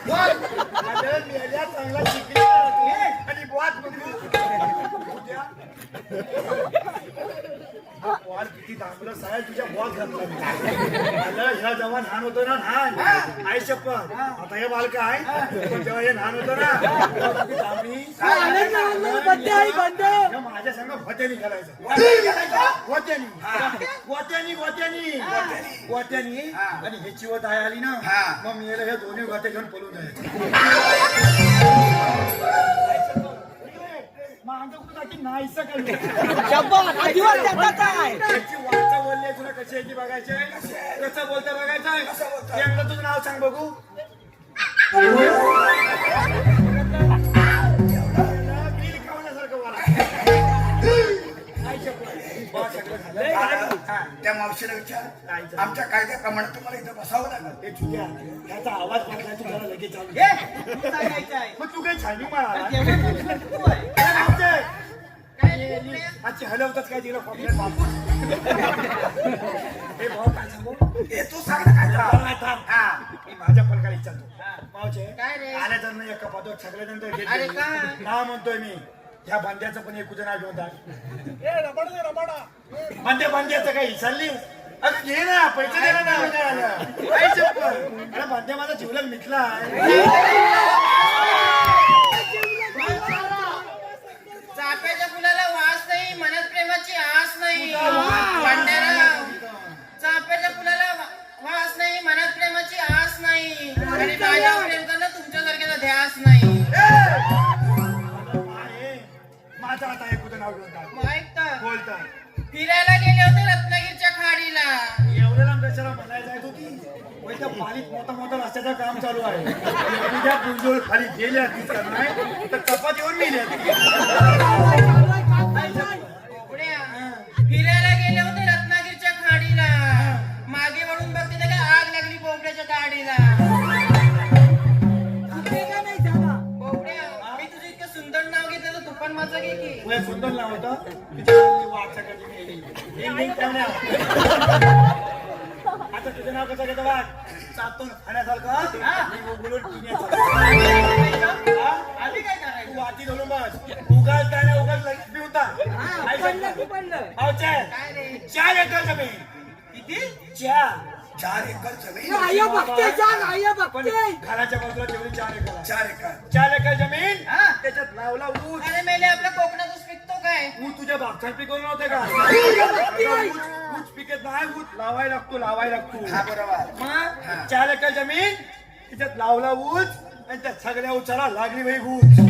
माझ्या मेल्या चांगला शिकली आणि बॉस बॉल किती चांगलं साहेब तुझ्या बॉस घातला ह्या जेव्हा लहान होतो ना लहान आई शपथ आता हे बालक आहे पण जेव्हा हे लहान होतं ना तेव्हा किती चांगली बंद आहे बंद. ह्या माझ्या संग भत्यानी खेळायचं गोत्यानी आणि ह्याची वत आहे आली ना मग मी हे दोन्ही गोत्या घेऊन पळून जायचं शब्बास, अजिबात त्याचाच आहे. त्याची वाचा बोलली तुला कशी आहे ती बघायची कसं बोलता बघायचं एकदा तुझं नाव सांग बघू बिल खावण्यासारखं त्या मावशीला विचार आमच्या कायद्याप्रमाणे तुम्हाला इथं बसावं लागेल हे चुक्या त्याचा आवाज बदलाय तू जरा लगेच चालू हे, सांगायचं आहे. मग तू काही छानी मला जेवण तू आहे. काय रे, आजची हलवतात काय तिला कॉम्प्लेट बापू हे भाऊ काय सांगू हे तू सांग ना काय थांब. मी माझ्या पलकाला विचारतो मावचे काय रे? आल्या तर नाही एका पाठोपाठ सगळ्यांनंतर अरे घेतलं काय? नाव म्हणतोय मी ह्या बांध्याचं पण एक नाव घेऊन बांध्याचं काही विचारली अगं घे ना पैसे दे ना अरे बांध्या माझा जीवलग मिटला चाफ्याच्या फुलाला वास नाही मनात प्रेमाची आस नाही भांड्याला चाफ्याच्या फुलाला वास नाही मनात प्रेमाची आस नाही आणि माझ्या प्रेम करणं तुमच्यासारख्याचा ध्यास नाही माझं आता एक नाव घेऊन टाक मग ऐक तर, बोलता फिरायला गेले होते रत्नागिरीच्या खाडीला एवढ्या लांब कशाला म्हणायला जायत होती त्या पालीत मोठा रस्त्याचं काम चालू आहे तुझ्या गुंजोळ खाली गेल्या तिच्या नाही तर कपात येऊन मिळल्या पुढे फिरायला गेले होते रत्नागिरीच्या खाडीला मागे वळून बघते तर काय आग लागली बोबड्याच्या दाढीला बोबड्या मी तुझं इतकं सुंदर नाव घेतलं तर तू पण माझं घे की तुला सुंदर नाव होतं तिच्या वाचाकडे गेली आता तुझं नाव कसं घेतं वाघ चातून खाण्यासारखं मी बोलून आधी काय करायचं तू वाटी धरून बस उगाच काय नाही उगाच लगेच पिवता काय रे 4 एकर जमीन किती 4 एकर जमीन आया बघते जाग आया पण बघते. घराच्या बाजूला तेवढी 4 एकर 4 एकर 4 एकर जमीन हा? त्याच्यात लावला ऊस अरे मेले आपल्या कोकणातच पिकतो काय ऊस तुझ्या बागचात पिकवलं नव्हते का ऊस पिकत नाही ऊस लावायला लागतो हा बरोबर मग 4 एकर जमीन त्याच्यात लावला ऊस आणि त्या सगळ्या उचाला लागली बाई ऊस ती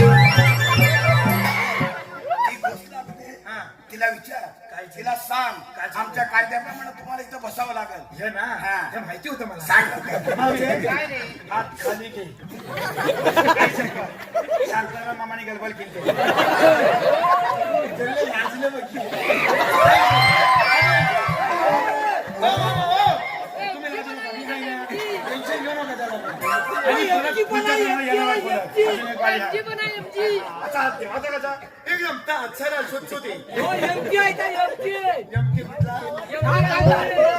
घोषणा म्हणजे तिला विचार काय तिला सांग आमच्या कायद्याप्रमाणे तुम्हाला इथं बसावं लागेल हे ना हा. हे माहिती होतं मला सांग मावशे, काय रे हात खाली घे शांताला मामाने गलबल केली लाजलं बघ तुम्ही लाजू नका, मी नाही ना. टेन्शन घेऊ नका त्याला. आणि परत पुढच्या जन्माला यायला नको बोलत. अजून एक बाई आहे. आता देवाचा कसा एकदम अक्षरा सुटसुटी यमकी म्हटला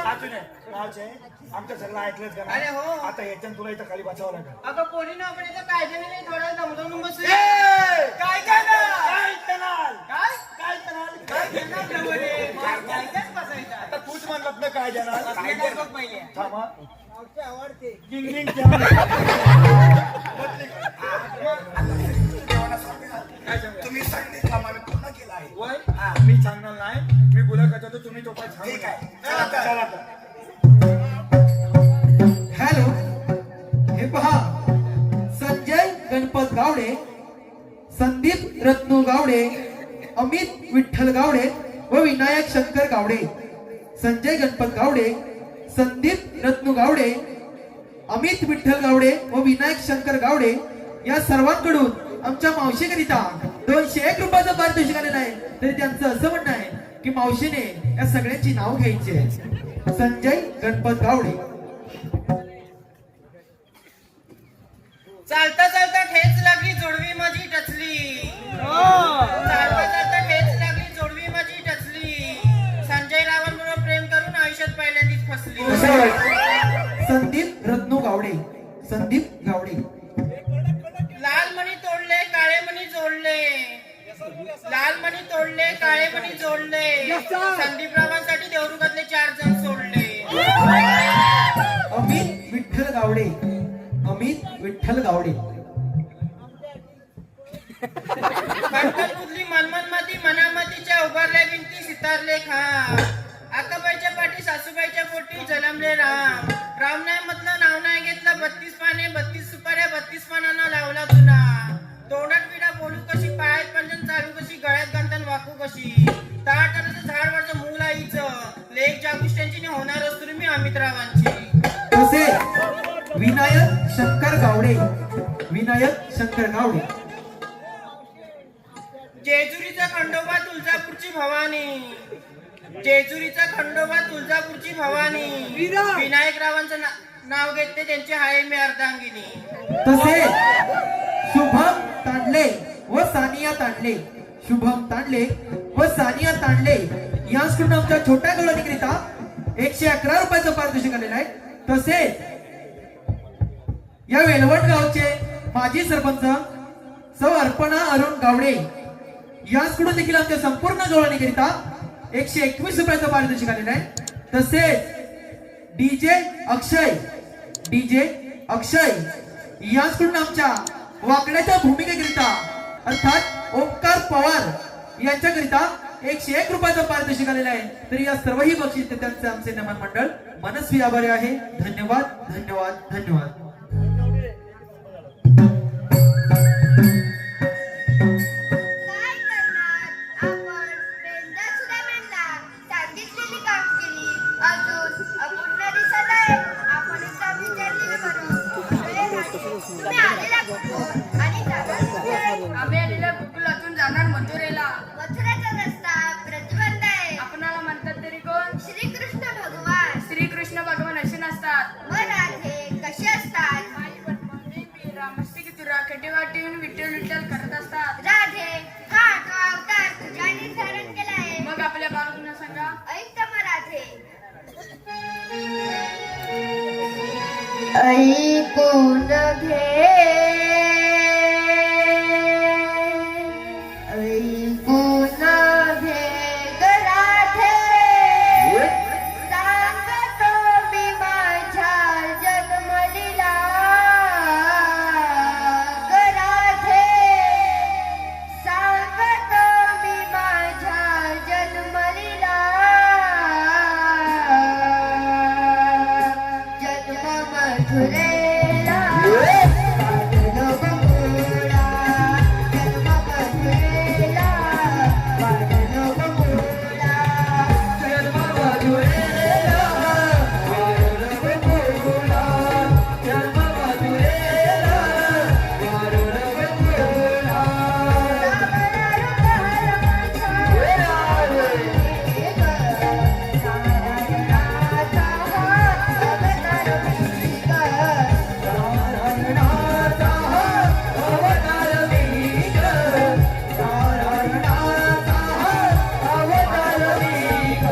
अजून एक. मावशे, आमचं सगळं ऐकलंच का अरे नाही? हो. आता याच्यानं तुला इथं खाली बसावं लागेल अगं कोणी ना आपण इथं कायद्याने नाही थोडा दमदमून बसू काय काय करणार? काय करणार? काय काय करणार? काय करणार जवळे? कायद्यात बसायचं आहे. आता तूच म्हणलं ना काय देणार आपल्या काय बघ पहिले थांबा आवडते गिंग गिंग क्या? काय सांगू? तुम्ही सांगितलं काम आम्ही पूर्ण केलं आहे वय? मी सांगणार नाही मी गुलाब तो तुम्ही तो काय सांगू ठीक आहे. चला आता, चला आता. हॅलो हे पहा संजय गणपत गावडे संदीप रत्नू गावडे अमित विठ्ठल गावडे व विनायक शंकर गावडे संजय गणपत गावडे संदीप रत्नू गावडे अमित विठ्ठल गावडे व विनायक शंकर गावडे या सर्वांकडून आमच्या मावशीकरिता 201 रुपयाचं पारितोषिक आलेलं आहे. तरी त्यांचं असं म्हणणं आहे की मावशीने या सगळ्यांची नाव घ्यायची आहे. संजय गणपत गावडे चालता चालता ठेच लागली जोडवी माझी टचली चालता चालता ठेच लागली जोडवी माझी टचली संजय रावांबरोबर प्रेम करून आयुष्यात पहिल्यांदाच फसली संदीप रत्नू गावडे संदीप गावडे लाल मणी तोडले, काळे मणी जोडले. Yes, sir. संदीपरावांसाठी देवरुगातले 4 जण सोडले. अमित विठ्ठल गावडे. अमित विठ्ठल गावडे. खटखट कुदली मनमनमती मनामतीच्या उभारल्या भिंती सितारले खांब. आकाबाईच्या पाठी सासूबाईच्या पोटी जलमले राम. राम नाही म्हटलं नाव नाही घेतलं. 32 पाने 32 सुपाऱ्या 32 पानांना लावला तुला. तोंडात विडा बोलू कशी, पायात पंजन चालू कशी, गळ्यात गंतन वाकू कशी. ताटाचं झाडवरचं मूल आईचं. लेख जागुष्ट्यांची होणार असतो मी अमितरावांची. तसे विनायक शंकर गावडे. विनायक शंकर गावडे. जेजुरीचा खंडोबा तुळजापूरची भवानी. जेजुरीचा खंडोबा तुळजापूरची भवानी. वीरा. विनायकरावांचं नाव घेते त्यांची आहे मी अर्धांगिनी. तसे शुभम तांडले व सानिया तांडले. शुभम तांडले व सानिया तांडले यांच्याकडून आमच्या छोट्या गवळणीकरिता 111 रुपयाचं पारितोषिक आलेलं आहे. तसेच या वेलवट गावचे माजी सरपंच सौ अर्पणा अरुण गावडे यांच्याकडून देखील आमच्या संपूर्ण गवळणीकरिता 121 रुपयाचं पारितोषिक आलेलं आहे. तसेच डीजे अक्षय यांच्याकडून आमच्या वाकड्याच्या भूमिकेकरिता अर्थात ओंकार पवार यांच्याकरिता 101 रुपयाचं पारितोषिक आलेलं आहे. तरी या सर्वही बक्षीस त्यांचे आमचे नमन मंडळ मनस्वी आभारी आहे. धन्यवाद धन्यवाद धन्यवाद. काय करणार आपण बेंदा सुद्धा बेंदा सांगितलेली कामगिरी अजून अपूर्ण दिसत आहे. आपण एकदा विचारलेलं बरं. तुम्ही आलेला कुठून आणि जाणार कुठे? आम्ही आलेल्या गोकुलातून जाणार मथुरेला. मथुराचा रस्ता प्रतिबंध आहे. आपणाला म्हणतात तरी कोण? श्रीकृष्ण भगवान. श्रीकृष्ण भगवान असे नसतात. मग राधे कसे असतात? आई पद्मावती मीरा मस्ती की तुरा कटेवाटी येऊन विठ्ठल विठ्ठल करत असतात. राधे हा तो अवतार तुझ्याने धारण केला आहे. मग आपल्या बाळांना सांगा. ऐक मग राधे. ऐकून घे ऐकून घे ग राधे. सांगतो मी माझ्या जन्मलीला ग राधे. सांगतो मी माझ्या जन्मलीला. जन्म मथुरेला वाढलो बकुळा. जन्म मथुरेला वाढलो बकुळा. जन्म मथुरेला वाढलो बकुळा. जन्म मथुरेला वाढलो बकुळा. नारायणाचा अवतार मी ग. नारायणाचा अवतार मी ग.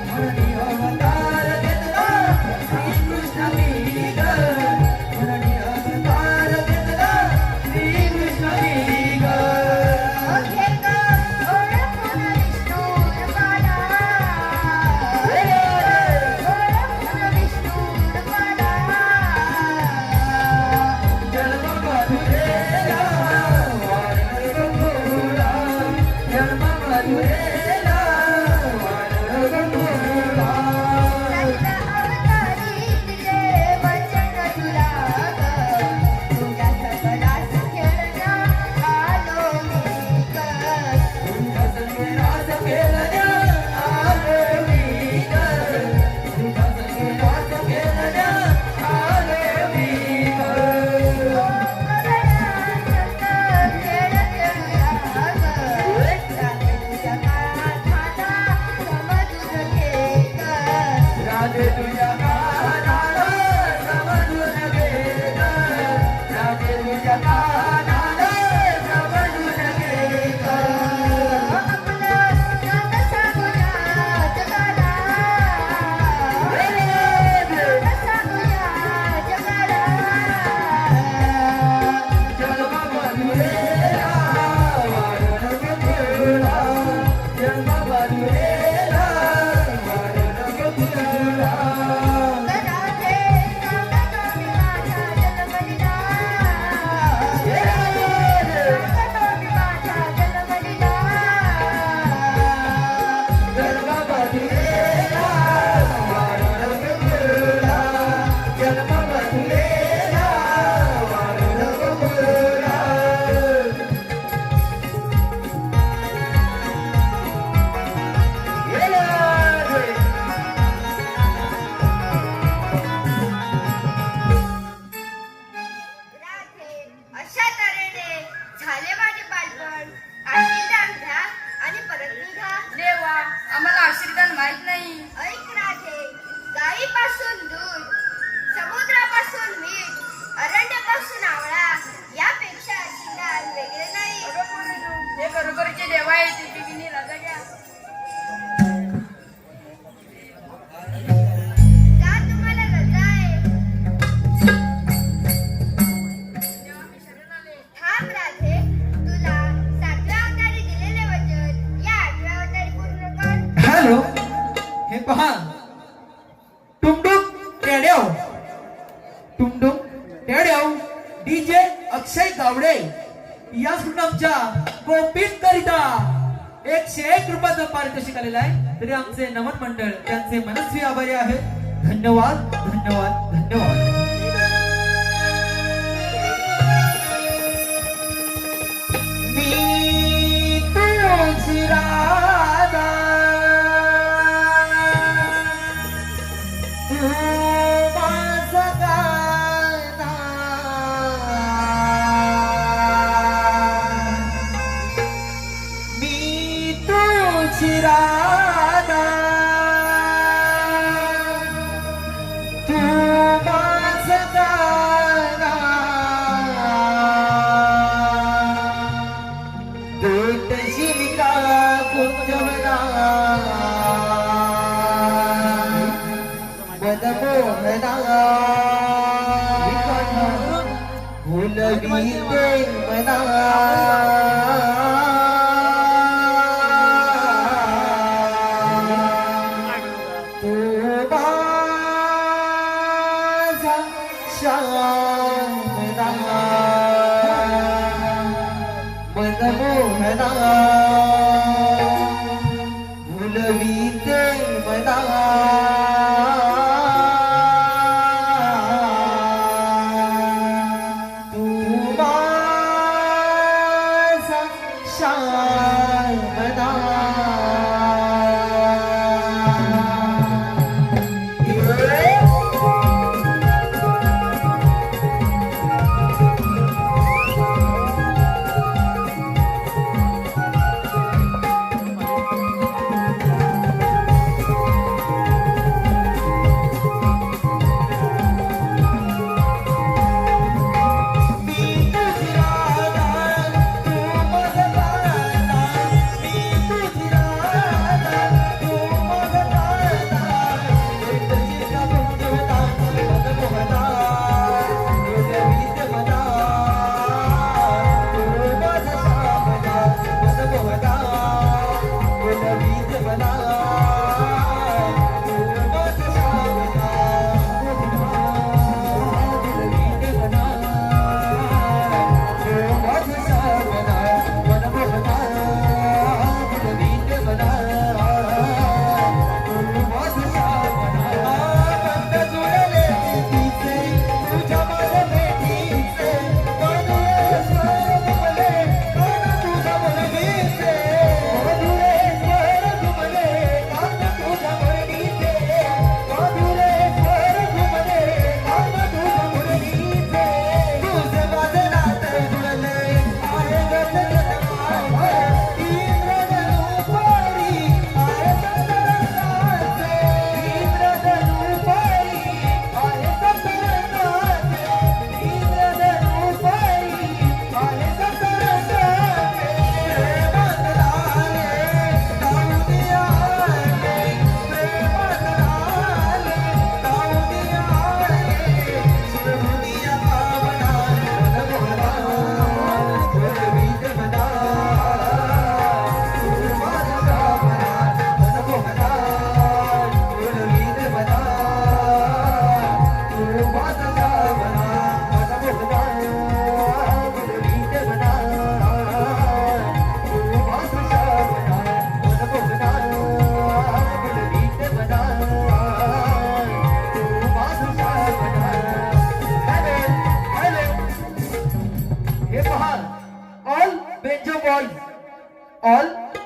म्हणून अवतार घेतला श्रीकृष्ण मी ग. म्हणून अवतार घेतला श्रीकृष्ण मी ग. जन्म मथुरेला वाढलो बकुळा. जन्म मथुरेला वाढलो बकुळा. तुझ्या संगीरास खेळण्या आलो मी ग. तुझ्या संगीरास खेळण्या आलो मी ग. खेळ खेळूया ग. जन्मभरेला वाढलं फुलला. राधे सांगतो मी माझ्या जन्मलीला सांगतो मी माझ्या जन्मलीला जन्मभरेला वाढलं फुलला. जन्मभरेला वाढलं फुलला. राधे अशा तऱ्हेने झाले माझे बालपण. आशीर्वाद घ्या आणि परत निघा. देवा आम्हाला आशीर्वाद माहित नाही. ऐक राधे, गायीपासून दूध, समुद्रापासून मीठ, अरण्यापासून आवळा यापेक्षा आशीर्वाद वेगळे नाही. हे खरोखरचे देवा आहे तुझी किनी राजा घ्या. जा तुम्हाला रजा आहे. थांब राधे, तुला 7व्या अवतारी दिलेले वचन या 8व्या अवतारी पूर्ण कर. हॅलो, हे पहा, टुमटुम टेड्याव, टुमटुम टेड्याव डीजे अक्षय गावडे याकडून आमच्या गोपीत करिता 101 रुपयाचं पारितोषिक आलेलं आहे. तरी आमचे नमन मंडळ त्यांचे मनस्वी आभारी आहेत. धन्यवाद, धन्यवाद, धन्यवाद. मी तुझी राधा, तू माझा गाना. मी तुझी राधा, तू माझा गाना. भेटशील का कुंजवना मनमोहना. फुलवी ते मना. तू माझा श्यामना मनमोहना. फुलवी ते मना. तू माझा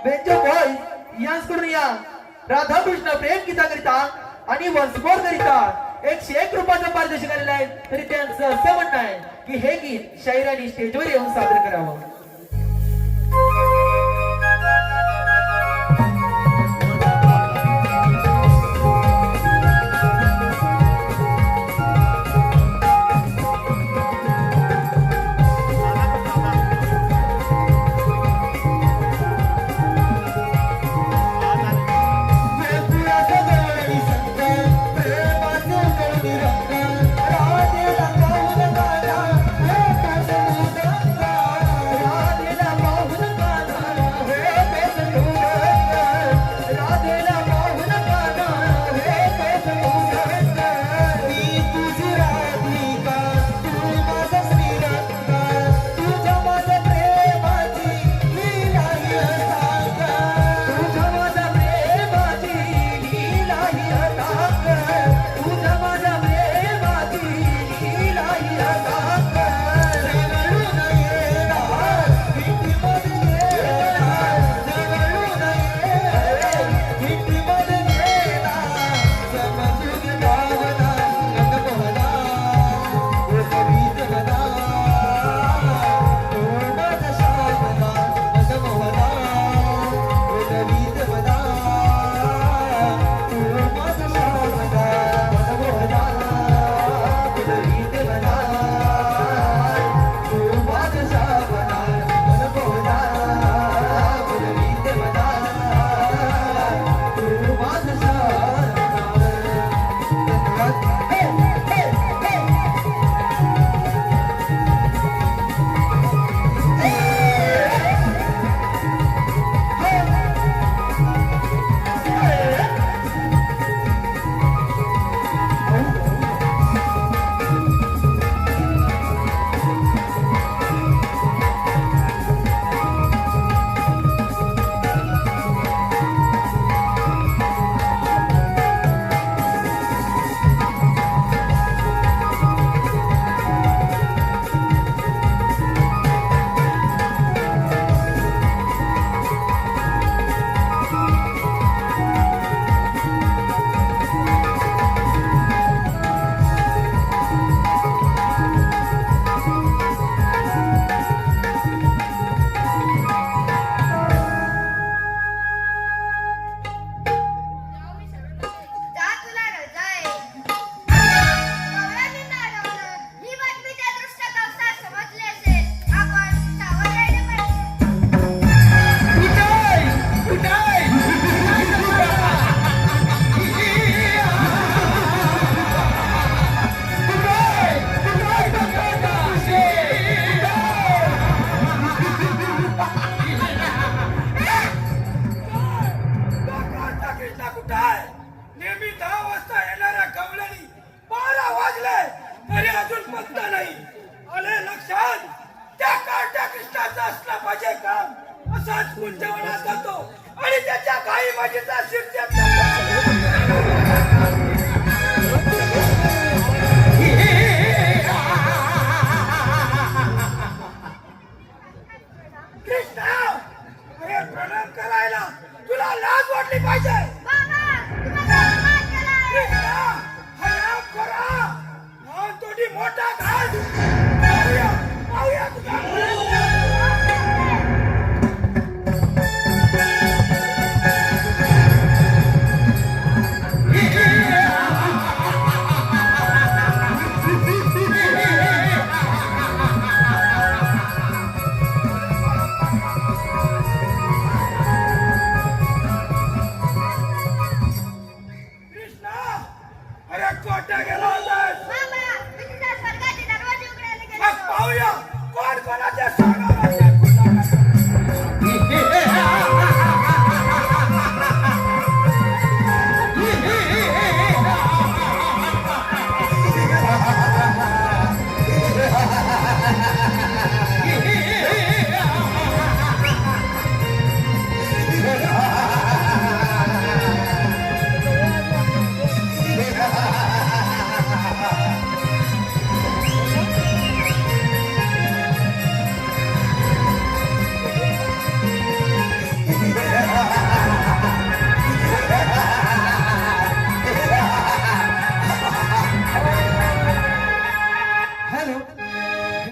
बेंचो बॉय यांकडून या राधाकृष्ण प्रेम गीताकरिता आणि वंशमोर करिता 101 रुपयाचं पारितोषिक आलेलं आहे. तरी त्यांचं असं म्हणणं आहे की हे गीत शाहिरांनी स्टेजवर येऊन सादर करावं. जा तुला रजा आहे. गवळ्यांनी नाडवलं. ही बातमी त्या दृष्ट कवसात समजली असेल. आपण सावध राहिले पाहिजे. कृष्णा कुठं आहे? नेहमी 10 वाजता येणाऱ्या कवळ्यानी 12 वाजले तरी अजून पत्ता नाही. आले लक्षात त्या कार्ट्या कृष्णाचा असला पाहिजे काम. असाच कुंजवनात जातो आणि त्याच्या काही माझीचा कृष्णा अरे प्रणाम करायला तुला लाज वाटली पाहिजे. बाबा, तुम्हाला अपमान केला आहे. कृष्णा हराम करा तोडी मोठा घाल